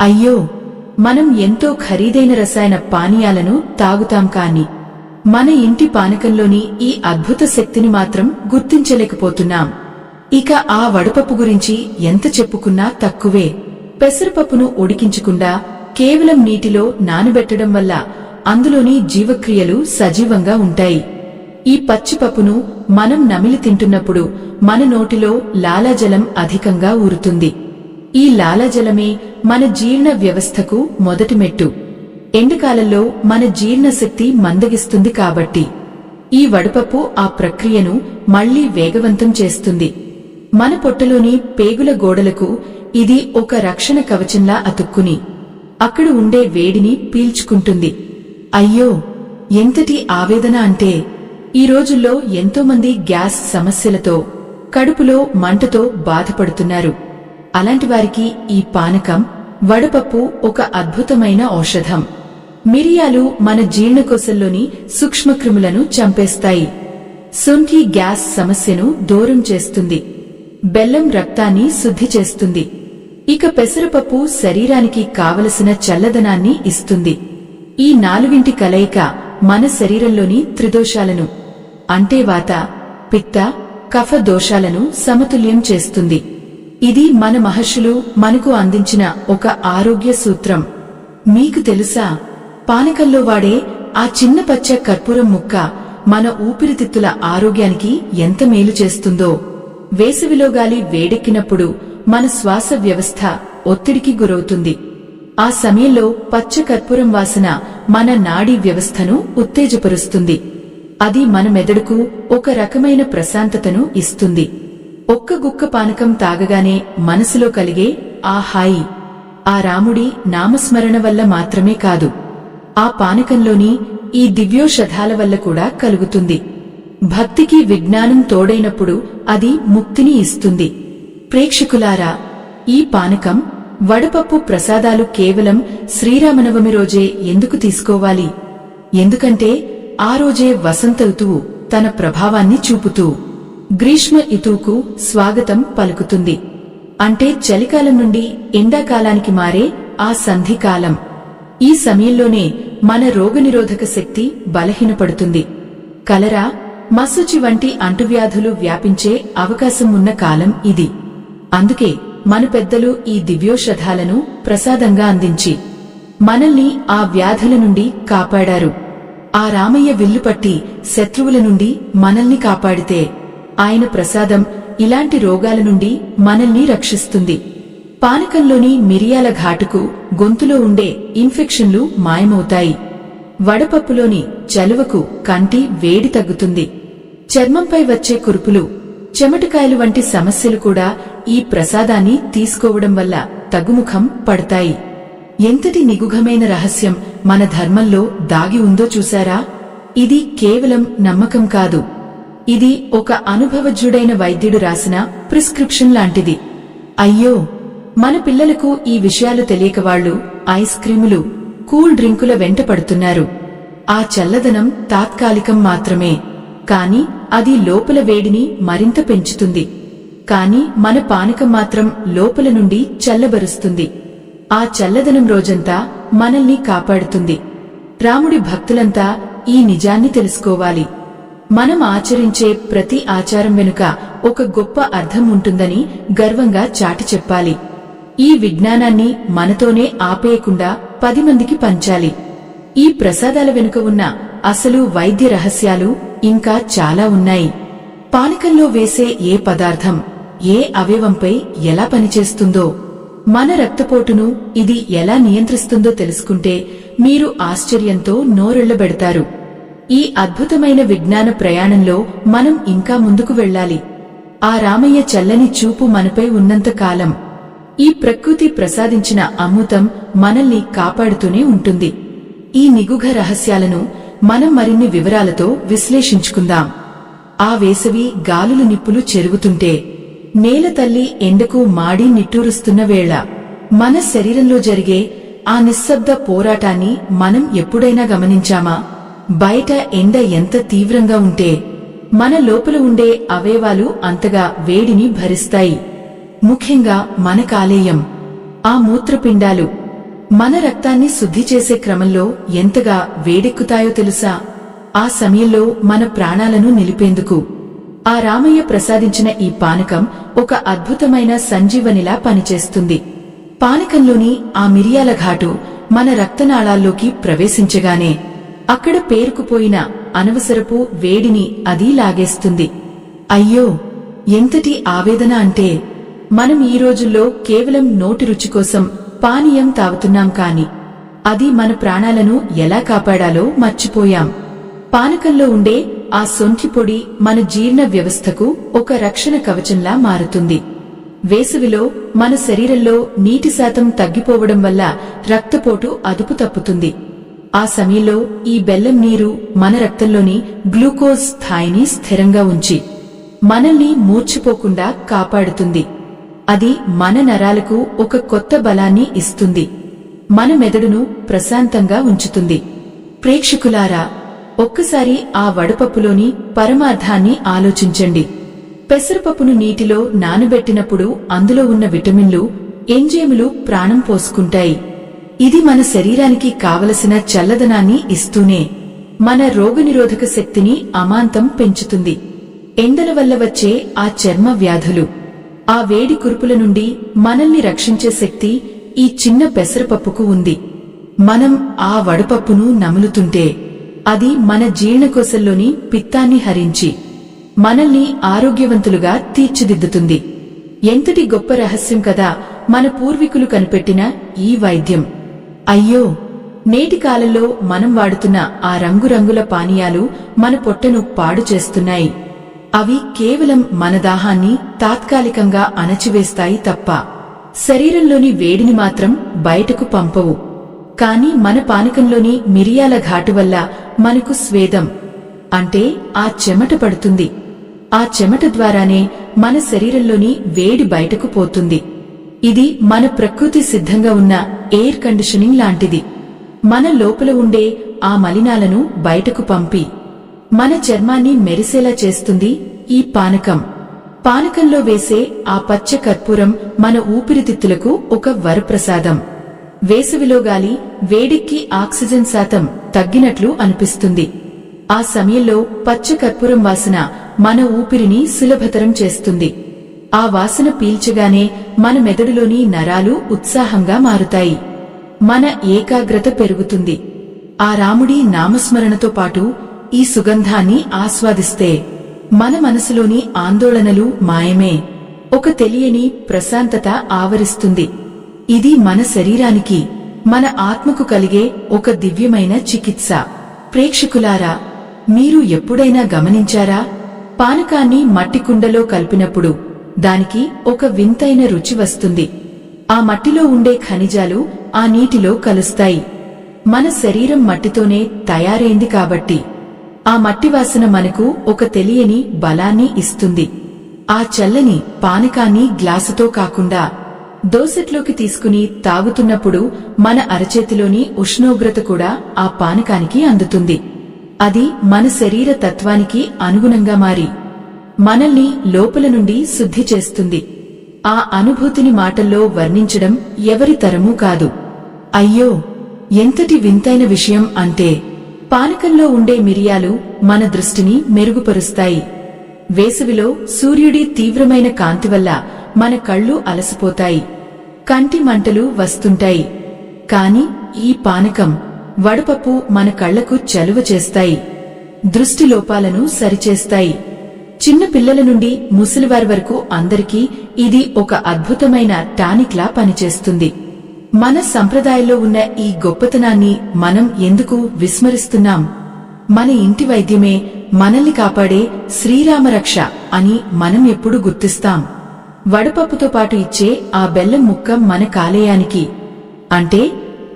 అయ్యో, మనం ఎంతో ఖరీదైన రసాయన పానీయాలను తాగుతాం కాని మన ఇంటి పానకంలోని ఈ అద్భుత శక్తిని మాత్రం గుర్తించలేకపోతున్నాం. ఇక ఆ వడపప్పు గురించి ఎంత చెప్పుకున్నా తక్కువే. పెసరపప్పును ఉడికించకుండా కేవలం నీటిలో నానబెట్టడం వల్ల అందులోని జీవక్రియలు సజీవంగా ఉంటాయి. ఈ పచ్చిపప్పును మనం నమిలి తింటున్నప్పుడు మన నోటిలో లాలాజలం అధికంగా ఊరుతుంది. ఈ లాలాజలమే మన జీర్ణ వ్యవస్థకు మొదటి మెట్టు. ఎండకాలంలో మన జీర్ణశక్తి మందగిస్తుంది కాబట్టి ఈ వడపప్పు ఆ ప్రక్రియను మళ్లీ వేగవంతం చేస్తుంది. మన పొట్టలోని పేగుల గోడలకు ఇది ఒక రక్షణ కవచంలా అతుక్కుని అక్కడ ఉండే వేడిని పీల్చుకుంటుంది. అయ్యో, ఎంతటి ఆవేదన అంటే ఈ రోజుల్లో ఎంతోమంది గ్యాస్ సమస్యలతో, కడుపులో మంటతో బాధపడుతున్నారు. అలాంటి వారికి ఈ పానకం, వడపప్పు ఒక అద్భుతమైన ఔషధం. మిరియాలు మన జీర్ణకోశంలోని సూక్ష్మక్రిములను చంపేస్తాయి. శొంఠి గ్యాస్ సమస్యను దూరం చేస్తుంది. బెల్లం రక్తాన్ని శుద్ధి చేస్తుంది. ఇక పెసరపప్పు శరీరానికి కావలసిన చల్లదనాన్ని ఇస్తుంది. ఈ నాలుగింటి కలయిక మన శరీరంలోని త్రిదోషాలను, అంటే వాత, పిత్త, కఫ దోషాలను సమతుల్యం చేస్తుంది. ఇది మన మహర్షులు మనకు అందించిన ఒక ఆరోగ్య సూత్రం. మీకు తెలుసా, పానకంలో వాడే ఆ చిన్న పచ్చ కర్పూరం ముక్క మన ఊపిరితిత్తుల ఆరోగ్యానికి ఎంత మేలు చేస్తుందో. వేసవిలో గాలి వేడెక్కినప్పుడు మన శ్వాస వ్యవస్థ ఒత్తిడికి గురవుతుంది. ఆ సమయంలో పచ్చ కర్పూరం వాసన మన నాడీ వ్యవస్థను ఉత్తేజపరుస్తుంది. అది మన మెదడుకు ఒక రకమైన ప్రశాంతతను ఇస్తుంది. ఒక్క గుక్క పానకం తాగగానే మనసులో కలిగే ఆ హాయి ఆ రాముడి నామస్మరణ వల్ల మాత్రమే కాదు, ఆ పానకంలోని ఈ దివ్యోషధాల వల్ల కూడా కలుగుతుంది. భక్తికి విజ్ఞానం తోడైనప్పుడు అది ముక్తిని ఇస్తుంది. ప్రేక్షకులారా, ఈ పానకం, వడపప్పు ప్రసాదాలు కేవలం శ్రీరామనవమి రోజే ఎందుకు తీసుకోవాలి? ఎందుకంటే ఆ రోజే వసంత ఋతువు తన ప్రభావాన్ని చూపుతూ గ్రీష్మ ఋతువుకు స్వాగతం పలుకుతుంది. అంటే చలికాలం నుండి ఎండాకాలానికి మారే ఆ సంధికాలం. ఈ సమయంలోనే మన రోగనిరోధక శక్తి బలహీనపడుతుంది. కలరా, మస్సుచి వంటి అంటువ్యాధులు వ్యాపించే అవకాశం ఉన్న కాలం ఇది. అందుకే మన పెద్దలు ఈ దివ్యోషధాలను ప్రసాదంగా అందించి మనల్ని ఆ వ్యాధుల నుండి కాపాడారు. ఆ రామయ్య విల్లుపట్టి శత్రువుల నుండి మనల్ని కాపాడితే ఆయన ప్రసాదం ఇలాంటి రోగాల నుండి మనల్ని రక్షిస్తుంది. పానకంలోని మిరియాల ఘాటుకు గొంతులో ఉండే ఇన్ఫెక్షన్లు మాయమవుతాయి. వడపప్పులోని చలువకు కంటి వేడి తగ్గుతుంది. చర్మంపై వచ్చే కురుపులు, చెమటకాయలు వంటి సమస్యలు కూడా ఈ ప్రసాదాన్ని తీసుకోవడం వల్ల తగ్గుముఖం పడతాయి. ఎంతటి నిగూఢమైన రహస్యం మన ధర్మంలో దాగి ఉందో చూశారా? ఇది కేవలం నమ్మకం కాదు, ఇది ఒక అనుభవజ్ఞుడైన వైద్యుడు రాసిన ప్రిస్క్రిప్షన్ లాంటిది. అయ్యో, మన పిల్లలకు ఈ విషయాలు తెలియక వాళ్లు ఐస్ క్రీములు, కూల్ డ్రింకుల వెంట పడుతున్నారు. ఆ చల్లదనం తాత్కాలికం మాత్రమే, కాని అది లోపల వేడిని మరింత పెంచుతుంది. కాని మన పానకం మాత్రం లోపల నుండి చల్లబరుస్తుంది. ఆ చల్లదనం రోజంతా మనల్ని కాపాడుతుంది. రాముడి భక్తులంతా ఈ నిజాన్ని తెలుసుకోవాలి. మనం ఆచరించే ప్రతి ఆచారం వెనుక ఒక గొప్ప అర్థం ఉంటుందని గర్వంగా చాటి చెప్పాలి. ఈ విజ్ఞానాన్ని మనతోనే ఆపేయకుండా 10 మందికి పంచాలి. ఈ ప్రసాదాల వెనుక ఉన్న అసలు వైద్య రహస్యాలు ఇంకా చాలా ఉన్నాయి. పానకంలో వేసే ఏ పదార్థం ఏ అవయవంపై ఎలా పనిచేస్తుందో, మన రక్తపోటును ఇది ఎలా నియంత్రిస్తుందో తెలుసుకుంటే మీరు ఆశ్చర్యంతో నోరెళ్లబెడతారు. ఈ అద్భుతమైన విజ్ఞాన ప్రయాణంలో మనం ఇంకా ముందుకు వెళ్ళాలి. ఆ రామయ్య చల్లని చూపు మనపై ఉన్నంత కాలం ఈ ప్రకృతి ప్రసాదించిన అమృతం మనల్ని కాపాడుతూనే ఉంటుంది. ఈ నిగూఢ రహస్యాలను మనం మరిన్ని వివరాలతో విశ్లేషించుకుందాం. ఆ వేసవి గాలులు నిప్పులు చెరుగుతుంటే, నేల తల్లి ఎండకు మాడి నిట్టూరుస్తున్న వేళ మన శరీరంలో జరిగే ఆ నిశ్శబ్ద పోరాటాన్ని మనం ఎప్పుడైనా గమనించామా? బయట ఎండ ఎంత తీవ్రంగా ఉంటే మన లోపల ఉండే అవయవాలు అంతగా వేడిని భరిస్తాయి. ముఖ్యంగా మన కాలేయం, ఆ మూత్రపిండాలు మన రక్తాన్ని శుద్ధి చేసే క్రమంలో ఎంతగా వేడెక్కుతాయో తెలుసా? ఆ సమయంలో మన ప్రాణాలను నిలిపేందుకు ఆ రామయ్య ప్రసాదించిన ఈ పానకం ఒక అద్భుతమైన సంజీవనిలా పనిచేస్తుంది. పానకంలోని ఆ మిరియాల ఘాటు మన రక్తనాళాల్లోకి ప్రవేశించగానే అక్కడ పేరుకుపోయిన అనవసరపు వేడిని అది లాగేస్తుంది. అయ్యో, ఎంతటి ఆవేదన అంటే మనం ఈ రోజుల్లో కేవలం నోటి రుచి కోసం పానీయం తాగుతున్నాం, కాని అది మన ప్రాణాలను ఎలా కాపాడాలో మర్చిపోయాం. పానకంలో ఉండే ఆ సొంఠి పొడి మన జీర్ణ వ్యవస్థకు ఒక రక్షణ కవచంలా మారుతుంది. వేసవిలో మన శరీరంలో నీటి శాతం తగ్గిపోవడం వల్ల రక్తపోటు అదుపు తప్పుతుంది. ఆ సమయంలో ఈ బెల్లం నీరు మన రక్తంలోని గ్లూకోజ్ స్థాయిని స్థిరంగా ఉంచి మనల్ని మూర్ఛపోకుండా కాపాడుతుంది. అది మన నరాలకు ఒక కొత్త బలాన్ని ఇస్తుంది, మన మెదడును ప్రశాంతంగా ఉంచుతుంది. ప్రేక్షకులారా, ఒక్కసారి ఆ వడపప్పులోని పరమార్థాన్ని ఆలోచించండి. పెసరపప్పును నీటిలో నానబెట్టినప్పుడు అందులో ఉన్న విటమిన్లు, ఎంజైములు ప్రాణం పోసుకుంటాయి. ఇది మన శరీరానికి కావలసిన చల్లదనాన్ని ఇస్తూనే మన రోగనిరోధక శక్తిని అమాంతం పెంచుతుంది. ఎండల వల్ల వచ్చే ఆ చర్మ వ్యాధులు, ఆ వేడి కురుపుల నుండి మనల్ని రక్షించే శక్తి ఈ చిన్న పెసరపప్పుకు ఉంది. మనం ఆ వడపప్పును నములుతుంటే అది మన జీర్ణకోశంలోని పిత్తాన్ని హరించి మనల్ని ఆరోగ్యవంతులుగా తీర్చిదిద్దుతుంది. ఎంతటి గొప్ప రహస్యం కదా మన పూర్వీకులు కనిపెట్టిన ఈ వైద్యం. అయ్యో, నేటి కాలంలో మనం వాడుతున్న ఆ రంగురంగుల పానీయాలు మన పొట్టను పాడు చేస్తున్నాయి. అవి కేవలం మన దాహాన్ని తాత్కాలికంగా అణచివేస్తాయి తప్ప శరీరంలోని వేడిని మాత్రం బయటకు పంపవు. కాని మన పానకంలోని మిరియాల ఘాటు వల్ల మనకు స్వేదం అంటే ఆ చెమట పడుతుంది. ఆ చెమట ద్వారానే మన శరీరంలోని వేడి బయటకు పోతుంది. ఇది మన ప్రకృతి సిద్ధంగా ఉన్న ఎయిర్ కండిషనింగ్ లాంటిది. మన లోపల ఉండే ఆ మలినాలను బయటకు పంపి మన చర్మాన్ని మెరిసేలా చేస్తుంది ఈ పానకం. పానకంలో వేసే ఆ పచ్చ కర్పూరం మన ఊపిరితిత్తులకు ఒక వరప్రసాదం. వేసవిలో గాలి వేడెక్కి ఆక్సిజన్ శాతం తగ్గినట్లు అనిపిస్తుంది. ఆ సమయంలో పచ్చ కర్పూరం వాసన మన ఊపిరిని సులభతరం చేస్తుంది. ఆ వాసన పీల్చగానే మన మెదడులోని నరాలు ఉత్సాహంగా మారుతాయి. మన ఏకాగ్రత పెరుగుతుంది. ఆ రాముడి నామస్మరణతో పాటు ఈ సుగంధాన్ని ఆస్వాదిస్తే మన మనసులోని ఆందోళనలు మాయమే. ఒక తెలియని ప్రశాంతత ఆవరిస్తుంది. ఇది మన శరీరానికి, మన ఆత్మకు కలిగే ఒక దివ్యమైన చికిత్స. ప్రేక్షకులారా, మీరు ఎప్పుడైనా గమనించారా? పానకాన్ని మట్టి కుండలో కలిపినప్పుడు దానికి ఒక వింతైన రుచి వస్తుంది. ఆ మట్టిలో ఉండే ఖనిజాలు ఆ నీటిలో కలుస్తాయి. మన శరీరం మట్టితోనే తయారైంది కాబట్టి ఆ మట్టి వాసన మనకు ఒక తెలియని బలాన్ని ఇస్తుంది. ఆ చల్లని పానకాన్ని గ్లాసుతో కాకుండా దోసెట్లోకి తీసుకుని తాగుతున్నప్పుడు మన అరచేతిలోని ఉష్ణోగ్రత కూడా ఆ పానకానికి అందుతుంది. అది మన శరీర తత్వానికి అనుగుణంగా మారి మనల్ని లోపల నుండి శుద్ధి చేస్తుంది. ఆ అనుభూతిని మాటల్లో వర్ణించడం ఎవరి తరమూ కాదు. అయ్యో, ఎంతటి వింతైన విషయం అంటే పానకంలో ఉండే మిరియాలు మన దృష్టిని మెరుగుపరుస్తాయి. వేసవిలో సూర్యుడి తీవ్రమైన కాంతి వల్ల మన కళ్ళు అలసిపోతాయి, కంటి మంటలు వస్తుంటాయి. కాని ఈ పానకం, వడపప్పు మన కళ్లకు చలువ చేస్తాయి, దృష్టి లోపాలను సరిచేస్తాయి. చిన్న పిల్లల నుండి ముసలివారి వరకు అందరికీ ఇది ఒక అద్భుతమైన టానిక్లా పనిచేస్తుంది. మన సంప్రదాయంలో ఉన్న ఈ గొప్పతనాన్ని మనం ఎందుకు విస్మరిస్తున్నాం? మన ఇంటి వైద్యమే మనల్ని కాపాడే శ్రీరామరక్ష అని మనం ఎప్పుడు గుర్తిస్తాం? వడపప్పుతో పాటు ఇచ్చే ఆ బెల్లం ముక్క మన కాలేయానికి, అంటే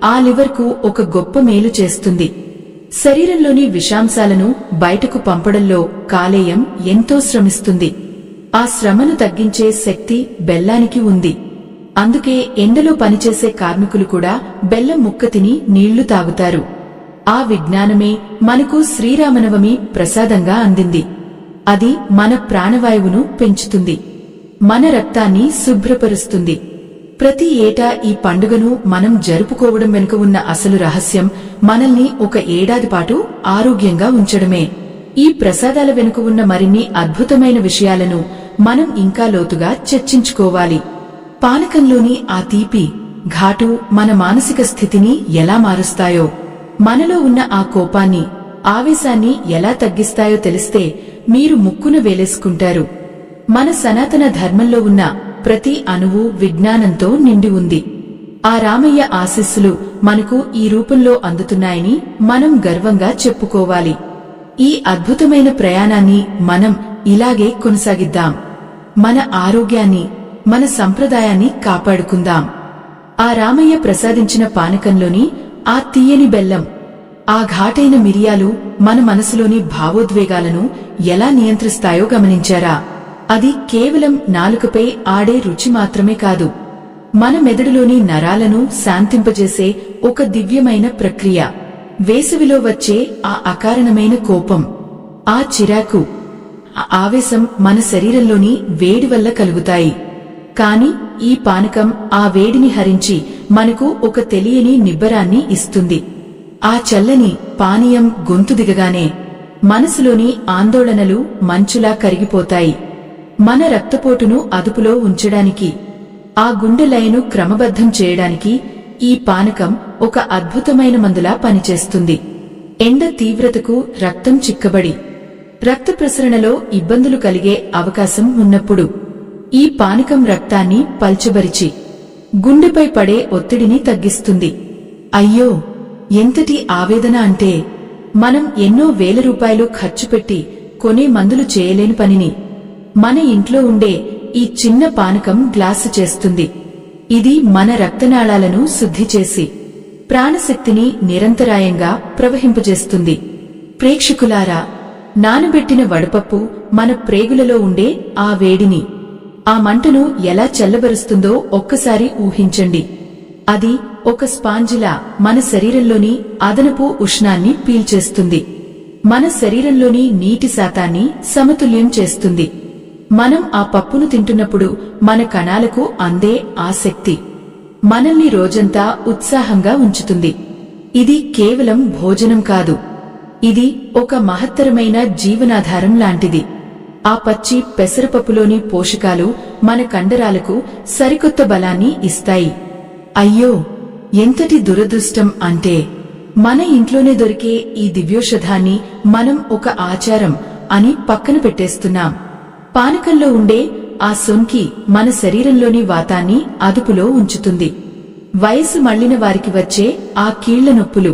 ఆ లివర్కు ఒక గొప్ప మేలు చేస్తుంది. శరీరంలోని విషాంశాలను బయటకు పంపడంలో కాలేయం ఎంతో శ్రమిస్తుంది. ఆ శ్రమను తగ్గించే శక్తి బెల్లానికి ఉంది. అందుకే ఎండలో పనిచేసే కార్మికులు కూడా బెల్లం ముక్క తిని నీళ్లు తాగుతారు. ఆ విజ్ఞానమే మనకు శ్రీరామనవమి ప్రసాదంగా అందింది. అది మన ప్రాణవాయువును పెంచుతుంది, మన రక్తాన్ని శుభ్రపరుస్తుంది. ప్రతి ఏటా ఈ పండుగను మనం జరుపుకోవడం వెనుక ఉన్న అసలు రహస్యం మనల్ని ఒక ఏడాది పాటు ఆరోగ్యంగా ఉంచడమే. ఈ ప్రసాదాల వెనుక ఉన్న మరిన్ని అద్భుతమైన విషయాలను మనం ఇంకా లోతుగా చర్చించుకోవాలి. పానకంలోని ఆ తీపి, ఘాటు మన మానసిక స్థితిని ఎలా మారుస్తాయో, మనలో ఉన్న ఆ కోపాన్ని, ఆవేశాన్ని ఎలా తగ్గిస్తాయో తెలిస్తే మీరు ముక్కున వేలేసుకుంటారు. మన సనాతన ధర్మంలో ఉన్న ప్రతి అణువు విజ్ఞానంతో నిండి ఉంది. ఆ రామయ్య ఆశీస్సులు మనకు ఈ రూపంలో అందుతున్నాయని మనం గర్వంగా చెప్పుకోవాలి. ఈ అద్భుతమైన ప్రయాణాన్ని మనం ఇలాగే కొనసాగిద్దాం. మన ఆరోగ్యాన్ని, మన సంప్రదాయాన్ని కాపాడుకుందాం. ఆ రామయ్య ప్రసాదించిన పానకంలోని ఆ తీయని బెల్లం, ఆ ఘాటైన మిరియాలు మన మనసులోని భావోద్వేగాలను ఎలా నియంత్రిస్తాయో గమనించారా? అది కేవలం నాలుకపై ఆడే రుచి మాత్రమే కాదు, మన మెదడులోని నరాలను శాంతింపజేసే ఒక దివ్యమైన ప్రక్రియ. వేసవిలో వచ్చే ఆ అకారణమైన కోపం, ఆ చిరాకు, ఆ ఆవేశం మన శరీరంలోని వేడి వల్ల కలుగుతాయి. కాని ఈ పానకం ఆ వేడిని హరించి మనకు ఒక తెలియని నిబ్బరాన్ని ఇస్తుంది. ఆ చల్లని పానీయం గొంతు దిగగానే మనసులోని ఆందోళనలు మంచులా కరిగిపోతాయి. మన రక్తపోటును అదుపులో ఉంచడానికి, ఆ గుండె లయను క్రమబద్ధం చేయడానికి ఈ పానకం ఒక అద్భుతమైన మందులా పనిచేస్తుంది. ఎండ తీవ్రతకు రక్తం చిక్కబడి రక్త ప్రసరణలో ఇబ్బందులు కలిగే అవకాశం ఉన్నప్పుడు ఈ పానకం రక్తాన్ని పల్చబరిచి గుండెపై పడే ఒత్తిడిని తగ్గిస్తుంది. అయ్యో, ఎంతటి ఆవేదన అంటే మనం ఎన్నో వేల రూపాయలు ఖర్చు పెట్టి కొనే మందులు చేయలేని పనిని మన ఇంట్లో ఉండే ఈ చిన్న పానకం గ్లాసు చేస్తుంది. ఇది మన రక్తనాళాలను శుద్ధి చేసి ప్రాణశక్తిని నిరంతరాయంగా ప్రవహింపజేస్తుంది. ప్రేక్షకులారా, నానబెట్టిన వడపప్పు మన ప్రేగులలో ఉండే ఆ వేడిని, ఆ మంటను ఎలా చల్లబరుస్తుందో ఒక్కసారి ఊహించండి. అది ఒక స్పాంజిలా మన శరీరంలోని అదనపు ఉష్ణాన్ని పీల్చేస్తుంది. మన శరీరంలోని నీటి శాతాన్ని సమతుల్యం చేస్తుంది. మనం ఆ పప్పును తింటున్నప్పుడు మన కణాలకు అందే ఆ శక్తి మనల్ని రోజంతా ఉత్సాహంగా ఉంచుతుంది. ఇది కేవలం భోజనం కాదు, ఇది ఒక మహత్తరమైన జీవనాధారం లాంటిది. ఆ పచ్చి పెసరపప్పులోని పోషకాలు మన కండరాలకు సరికొత్త బలాన్ని ఇస్తాయి. అయ్యో, ఎంతటి దురదృష్టం అంటే మన ఇంట్లోనే దొరికే ఈ దివ్యోషధాన్ని మనం ఒక ఆచారం అని పక్కన పెట్టేస్తున్నాం. పానకంలో ఉండే ఆ సొంకి మన శరీరంలోని వాతాన్ని అదుపులో ఉంచుతుంది. వయసు మళ్లిన వారికి వచ్చే ఆ కీళ్ల నొప్పులు,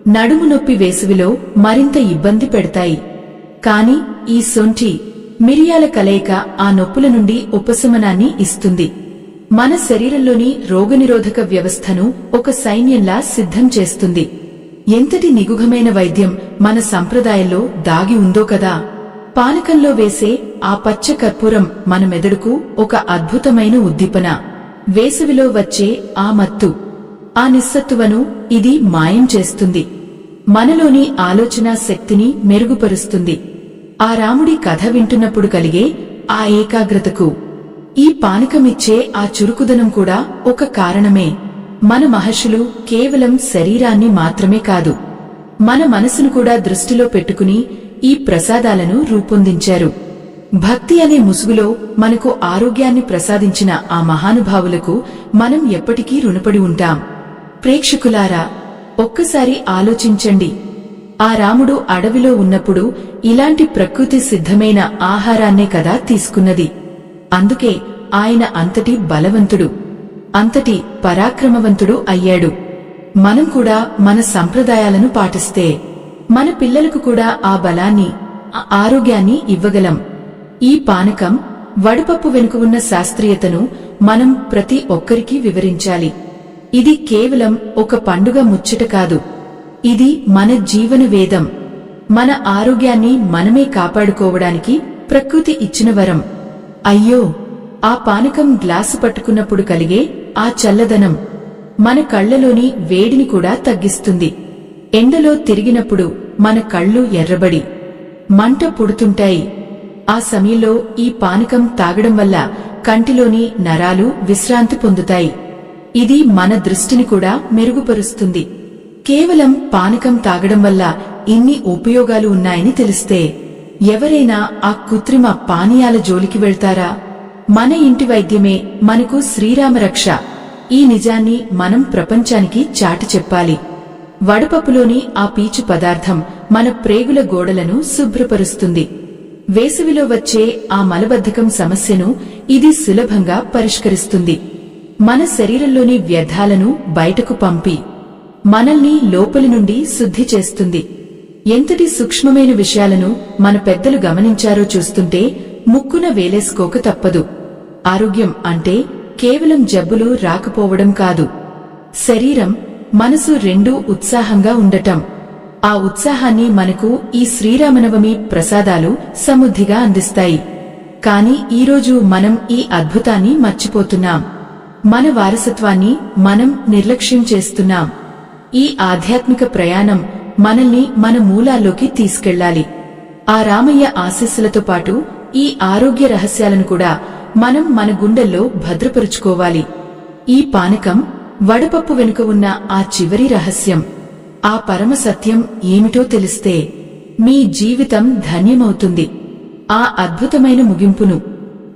నడుము నొప్పి వేసవిలో మరింత ఇబ్బంది పెడతాయి. కాని ఈ సొంఠి, మిరియాల కలయిక ఆ నొప్పుల నుండి ఉపశమనాన్ని ఇస్తుంది. మన శరీరంలోని రోగనిరోధక వ్యవస్థను ఒక సైన్యంలా సిద్ధం చేస్తుంది. ఎంతటి నిగుఘమైన వైద్యం మన సంప్రదాయంలో దాగి ఉందో కదా. పానకంలో వేసే ఆ పచ్చ కర్పూరం మన మెదడుకు ఒక అద్భుతమైన ఉద్దీపన. వేసవిలో వచ్చే ఆ మత్తు, ఆ నిస్సత్తువను ఇది మాయం చేస్తుంది. మనలోని ఆలోచనా శక్తిని మెరుగుపరుస్తుంది. ఆ రాముడి కథ వింటున్నప్పుడు కలిగే ఆ ఏకాగ్రతకు ఈ పానకమిచ్చే ఆ చురుకుదనం కూడా ఒక కారణమే. మన మహర్షులు కేవలం శరీరాన్ని మాత్రమే కాదు, మన మనసును కూడా దృష్టిలో పెట్టుకుని ఈ ప్రసాదాలను రూపొందించారు. భక్తి అనే ముసుగులో మనకు ఆరోగ్యాన్ని ప్రసాదించిన ఆ మహానుభావులకు మనం ఎప్పటికీ రుణపడి ఉంటాం. ప్రేక్షకులారా, ఒక్కసారి ఆలోచించండి. ఆ రాముడు అడవిలో ఉన్నప్పుడు ఇలాంటి ప్రకృతి సిద్ధమైన ఆహారాన్నే కదా తీసుకున్నది. అందుకే ఆయన అంతటి బలవంతుడు, అంతటి పరాక్రమవంతుడు అయ్యాడు. మనం కూడా మన సంప్రదాయాలను పాటిస్తే మన పిల్లలకు కూడా ఆ బలాన్ని, ఆ ఆరోగ్యాన్ని ఇవ్వగలం. ఈ పానకం, వడపప్పు వెనుక ఉన్న శాస్త్రీయతను మనం ప్రతి ఒక్కరికీ వివరించాలి. ఇది కేవలం ఒక పండుగ ముచ్చట కాదు, ఇది మన జీవన వేదం. మన ఆరోగ్యాన్ని మనమే కాపాడుకోవడానికి ప్రకృతి ఇచ్చిన వరం. అయ్యో, ఆ పానకం గ్లాసు పట్టుకున్నప్పుడు కలిగే ఆ చల్లదనం మన కళ్లలోని వేడిని కూడా తగ్గిస్తుంది. ఎండలో తిరిగినప్పుడు మన కళ్ళు ఎర్రబడి మంట పుడుతుంటాయి. ఆ సమయంలో ఈ పానకం తాగడం వల్ల కంటిలోని నరాలు విశ్రాంతి పొందుతాయి. ఇది మన దృష్టిని కూడా మెరుగుపరుస్తుంది. కేవలం పానకం తాగడం వల్ల ఇన్ని ఉపయోగాలు ఉన్నాయని తెలిస్తే ఎవరైనా ఆ కృత్రిమ పానీయాల జోలికి వెళ్తారా? మన ఇంటి వైద్యమే మనకు శ్రీరామరక్ష. ఈ నిజాన్ని మనం ప్రపంచానికి చాటి చెప్పాలి. వడపప్పులోని ఆ పీచు పదార్థం మన ప్రేగుల గోడలను శుభ్రపరుస్తుంది. వేసవిలో వచ్చే ఆ మలబద్ధకం సమస్యను ఇది సులభంగా పరిష్కరిస్తుంది. మన శరీరంలోని వ్యర్థాలను బయటకు పంపి మనల్ని లోపలి నుండి శుద్ధి చేస్తుంది. ఎంతటి సూక్ష్మమైన విషయాలను మన పెద్దలు గమనించారో చూస్తుంటే ముక్కున వేలేసుకోక తప్పదు. ఆరోగ్యం అంటే కేవలం జబ్బులు రాకపోవడం కాదు, శరీరం, మనసు రెండూ ఉత్సాహంగా ఉండటం. ఆ ఉత్సాహాన్ని మనకు ఈ శ్రీరామనవమి ప్రసాదాలు సమృద్ధిగా అందిస్తాయి. కాని ఈరోజు మనం ఈ అద్భుతాన్ని మర్చిపోతున్నాం. మన వారసత్వాన్ని మనం నిర్లక్ష్యం చేస్తున్నాం. ఈ ఆధ్యాత్మిక ప్రయాణం మనల్ని మన మూలాల్లోకి తీసుకెళ్లాలి. ఆ రామయ్య ఆశీస్సులతో పాటు ఈ ఆరోగ్య రహస్యాలను కూడా మనం మన గుండెల్లో భద్రపరుచుకోవాలి. ఈ పానకం, వడపప్పు వెనుక ఉన్న ఆ చివరి రహస్యం, ఆ పరమ సత్యం ఏమిటో తెలిస్తే మీ జీవితం ధన్యమవుతుంది. ఆ అద్భుతమైన ముగింపును,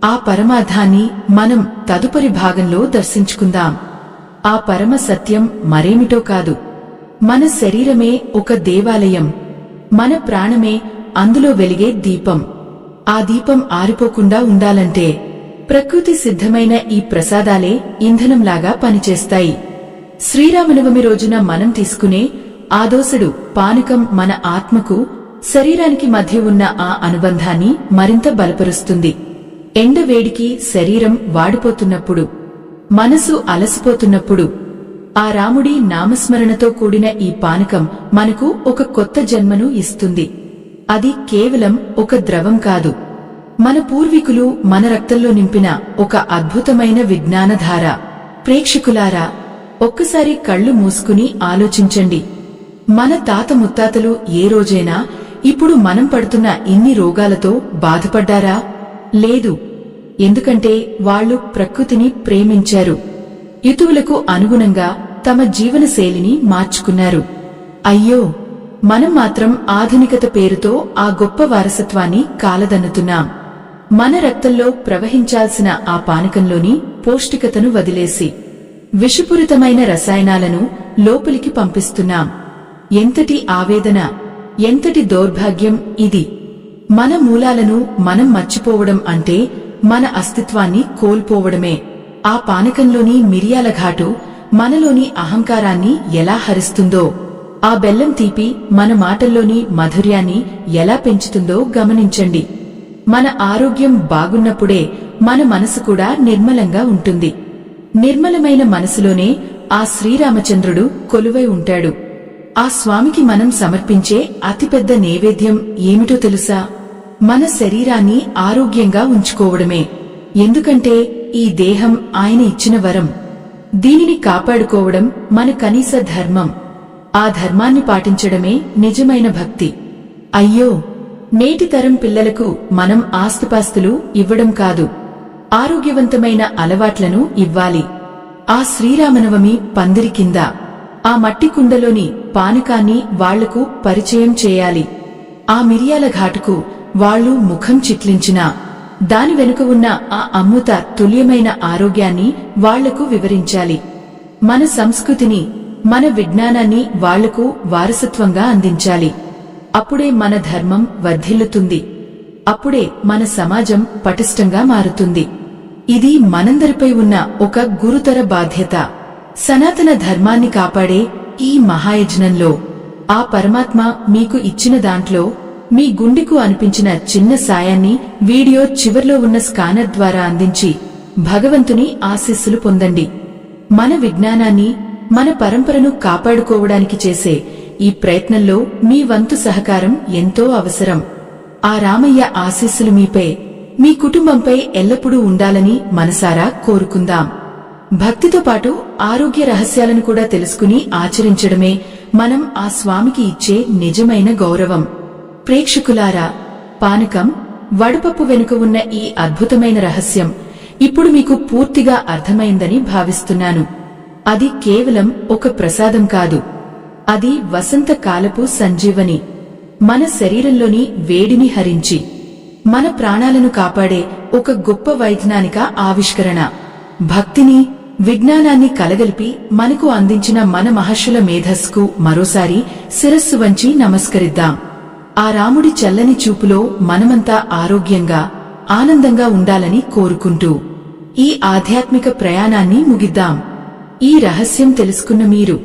ఆ పరమార్థాన్ని మనం తదుపరి భాగంలో దర్శించుకుందాం. ఆ పరమ సత్యం మరేమిటో కాదు, మన శరీరమే ఒక దేవాలయం, మన ప్రాణమే అందులో వెలిగే దీపం. ఆ దీపం ఆరిపోకుండా ఉండాలంటే ప్రకృతి సిద్ధమైన ఈ ప్రసాదాలే ఇంధనంలాగా పనిచేస్తాయి. శ్రీరామనవమి రోజున మనం తీసుకునే ఆదోసడు పానకం మన ఆత్మకు, శరీరానికి మధ్య ఉన్న ఆ అనుబంధాన్ని మరింత బలపరుస్తుంది. ఎండవేడికి శరీరం వాడిపోతున్నప్పుడు, మనసు అలసిపోతున్నప్పుడు ఆ రాముడి నామస్మరణతో కూడిన ఈ పానకం మనకు ఒక కొత్త జన్మను ఇస్తుంది. అది కేవలం ఒక ద్రవం కాదు, మన పూర్వీకులు మన రక్తంలో నింపిన ఒక అద్భుతమైన విజ్ఞానధార. ప్రేక్షకులారా, ఒక్కసారి కళ్ళు మూసుకుని ఆలోచించండి. మన తాత ముత్తాతలు ఏ రోజైనా ఇప్పుడు మనం పడుతున్న ఇన్ని రోగాలతో బాధపడ్డారా? లేదు. ఎందుకంటే వాళ్లు ప్రకృతిని ప్రేమించారు, ఋతువులకు అనుగుణంగా తమ జీవనశైలిని మార్చుకున్నారు. అయ్యో, మనం మాత్రం ఆధునికత పేరుతో ఆ గొప్ప వారసత్వాన్ని కాలదన్నుతున్నాం. మన రక్తంలో ప్రవహించాల్సిన ఆ పానకంలోని పౌష్టికతను వదిలేసి విషపూరితమైన రసాయనాలను లోపలికి పంపిస్తున్నాం. ఎంతటి ఆవేదన, ఎంతటి దౌర్భాగ్యం ఇది! మన మూలాలను మనం మర్చిపోవడం అంటే మన అస్తిత్వాన్ని కోల్పోవడమే. ఆ పానకంలోని మిరియాల ఘాటు మనలోని అహంకారాన్ని ఎలా హరిస్తుందో, ఆ బెల్లం తీపి మన మాటల్లోని మాధుర్యాన్ని ఎలా పెంచుతుందో గమనించండి. మన ఆరోగ్యం బాగున్నప్పుడే మన మనసు కూడా నిర్మలంగా ఉంటుంది. నిర్మలమైన మనసులోనే ఆ శ్రీరామచంద్రుడు కొలువై ఉంటాడు. ఆ స్వామికి మనం సమర్పించే అతిపెద్ద నైవేద్యం ఏమిటో తెలుసా? మన శరీరాన్ని ఆరోగ్యంగా ఉంచుకోవడమే. ఎందుకంటే ఈ దేహం ఆయన ఇచ్చిన వరం. దీనిని కాపాడుకోవడం మన కనీస ధర్మం. ఆ ధర్మాన్ని పాటించడమే నిజమైన భక్తి. అయ్యో, నేటి తరం పిల్లలకు మనం ఆస్తిపాస్తులు ఇవ్వడం కాదు, ఆరోగ్యవంతమైన అలవాట్లను ఇవ్వాలి. ఆ శ్రీరామనవమి పందిరి కింద ఆ మట్టి కుండలోని పానకాన్ని వాళ్లకు పరిచయం చేయాలి. ఆ మిరియాల ఘాటుకు వాళ్లు ముఖం చిట్లించినా దాని వెనుక ఉన్న ఆ అమృత తుల్యమైన ఆరోగ్యాన్ని వాళ్లకు వివరించాలి. మన సంస్కృతిని, మన విజ్ఞానాన్ని వాళ్లకు వారసత్వంగా అందించాలి. అప్పుడే మన ధర్మం వర్ధిల్లుతుంది. అప్పుడే మన సమాజం పటిష్టంగా మారుతుంది. ఇది మనందరిపై ఉన్న ఒక గురుతర బాధ్యత. సనాతన ధర్మాన్ని కాపాడే ఈ మహాయజ్ఞంలో ఆ పరమాత్మ మీకు ఇచ్చిన దాంట్లో మీ గుండెకు అనిపించిన చిన్న సాయాన్ని వీడియో చివర్లో ఉన్న స్కానర్ ద్వారా అందించి భగవంతుని ఆశీస్సులు పొందండి. మన విజ్ఞానాన్ని, మన పరంపరను కాపాడుకోవడానికి చేసే ఈ ప్రయత్నంలో మీ వంతు సహకారం ఎంతో అవసరం. ఆ రామయ్య ఆశీస్సులు మీపై, మీ కుటుంబంపై ఎల్లప్పుడూ ఉండాలని మనసారా కోరుకుందాం. భక్తితో పాటు ఆరోగ్య రహస్యాలను కూడా తెలుసుకుని ఆచరించడమే మనం ఆ స్వామికి ఇచ్చే నిజమైన గౌరవం. ప్రేక్షకులారా, పానకం, వడపప్పు వెనుక ఉన్న ఈ అద్భుతమైన రహస్యం ఇప్పుడు మీకు పూర్తిగా అర్థమైందని భావిస్తున్నాను. అది కేవలం ఒక ప్రసాదం కాదు, అది వసంతకాలపు సంజీవని. మన శరీరంలోని వేడిని హరించి మన ప్రాణాలను కాపాడే ఒక గొప్ప వైజ్ఞానిక ఆవిష్కరణ. భక్తిని, విజ్ఞానాన్ని కలగలిపి మనకు అందించిన మన మహర్షుల మేధస్సుకు మరోసారి శిరస్సు వంచి నమస్కరిద్దాం. ఆ రాముడి చల్లని చూపులో మనమంతా ఆరోగ్యంగా, ఆనందంగా ఉండాలని కోరుకుంటూ ఈ ఆధ్యాత్మిక ప్రయాణాన్ని ముగిద్దాం. ఈ రహస్యం తెలుసుకున్న మీరు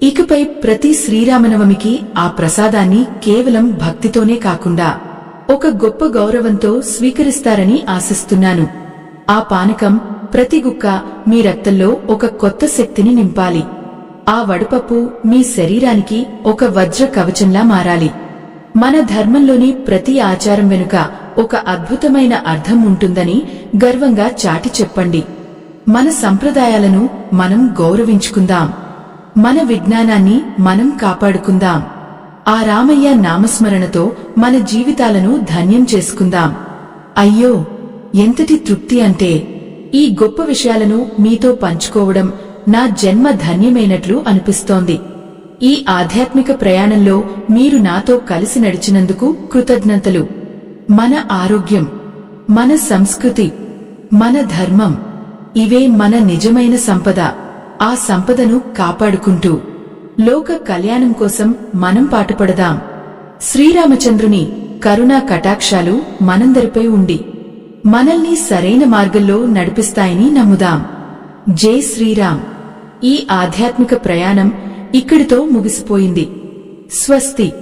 ఇకపై ప్రతి శ్రీరామనవమికి ఆ ప్రసాదాన్ని కేవలం భక్తితోనే కాకుండా ఒక గొప్ప గౌరవంతో స్వీకరిస్తారని ఆశిస్తున్నాను. ఆ పానకం, ప్రతి గుక్క మీ రక్తంలో ఒక కొత్త శక్తిని నింపాలి. ఆ వడపప్పు మీ శరీరానికి ఒక వజ్ర కవచంలా మారాలి. మన ధర్మంలోని ప్రతి ఆచారం వెనుక ఒక అద్భుతమైన అర్థం ఉంటుందని గర్వంగా చాటి చెప్పండి. మన సంప్రదాయాలను మనం గౌరవించుకుందాం. మన విజ్ఞానాన్ని మనం కాపాడుకుందాం. ఆ రామయ్య నామస్మరణతో మన జీవితాలను ధన్యం చేసుకుందాం. అయ్యో, ఎంతటి తృప్తి అంటే ఈ గొప్ప విషయాలను మీతో పంచుకోవడం నా జన్మ ధన్యమైనట్లు అనిపిస్తోంది. ఈ ఆధ్యాత్మిక ప్రయాణంలో మీరు నాతో కలిసి నడిచినందుకు కృతజ్ఞతలు. మన ఆరోగ్యం, మన సంస్కృతి, మన ధర్మం, ఇవే మన నిజమైన సంపద. ఆ సంపదను కాపాడుకుంటూ లోక కళ్యాణం కోసం మనం పాటుపడదాం. శ్రీరామచంద్రుని కరుణా కటాక్షాలు మనందరిపై ఉండి మనల్ని సరైన మార్గంలో నడిపిస్తాయని నమ్ముదాం. జై శ్రీరామ్. ఈ ఆధ్యాత్మిక ప్రయాణం ఇక్కడితో ముగిసిపోయింది. స్వస్తి.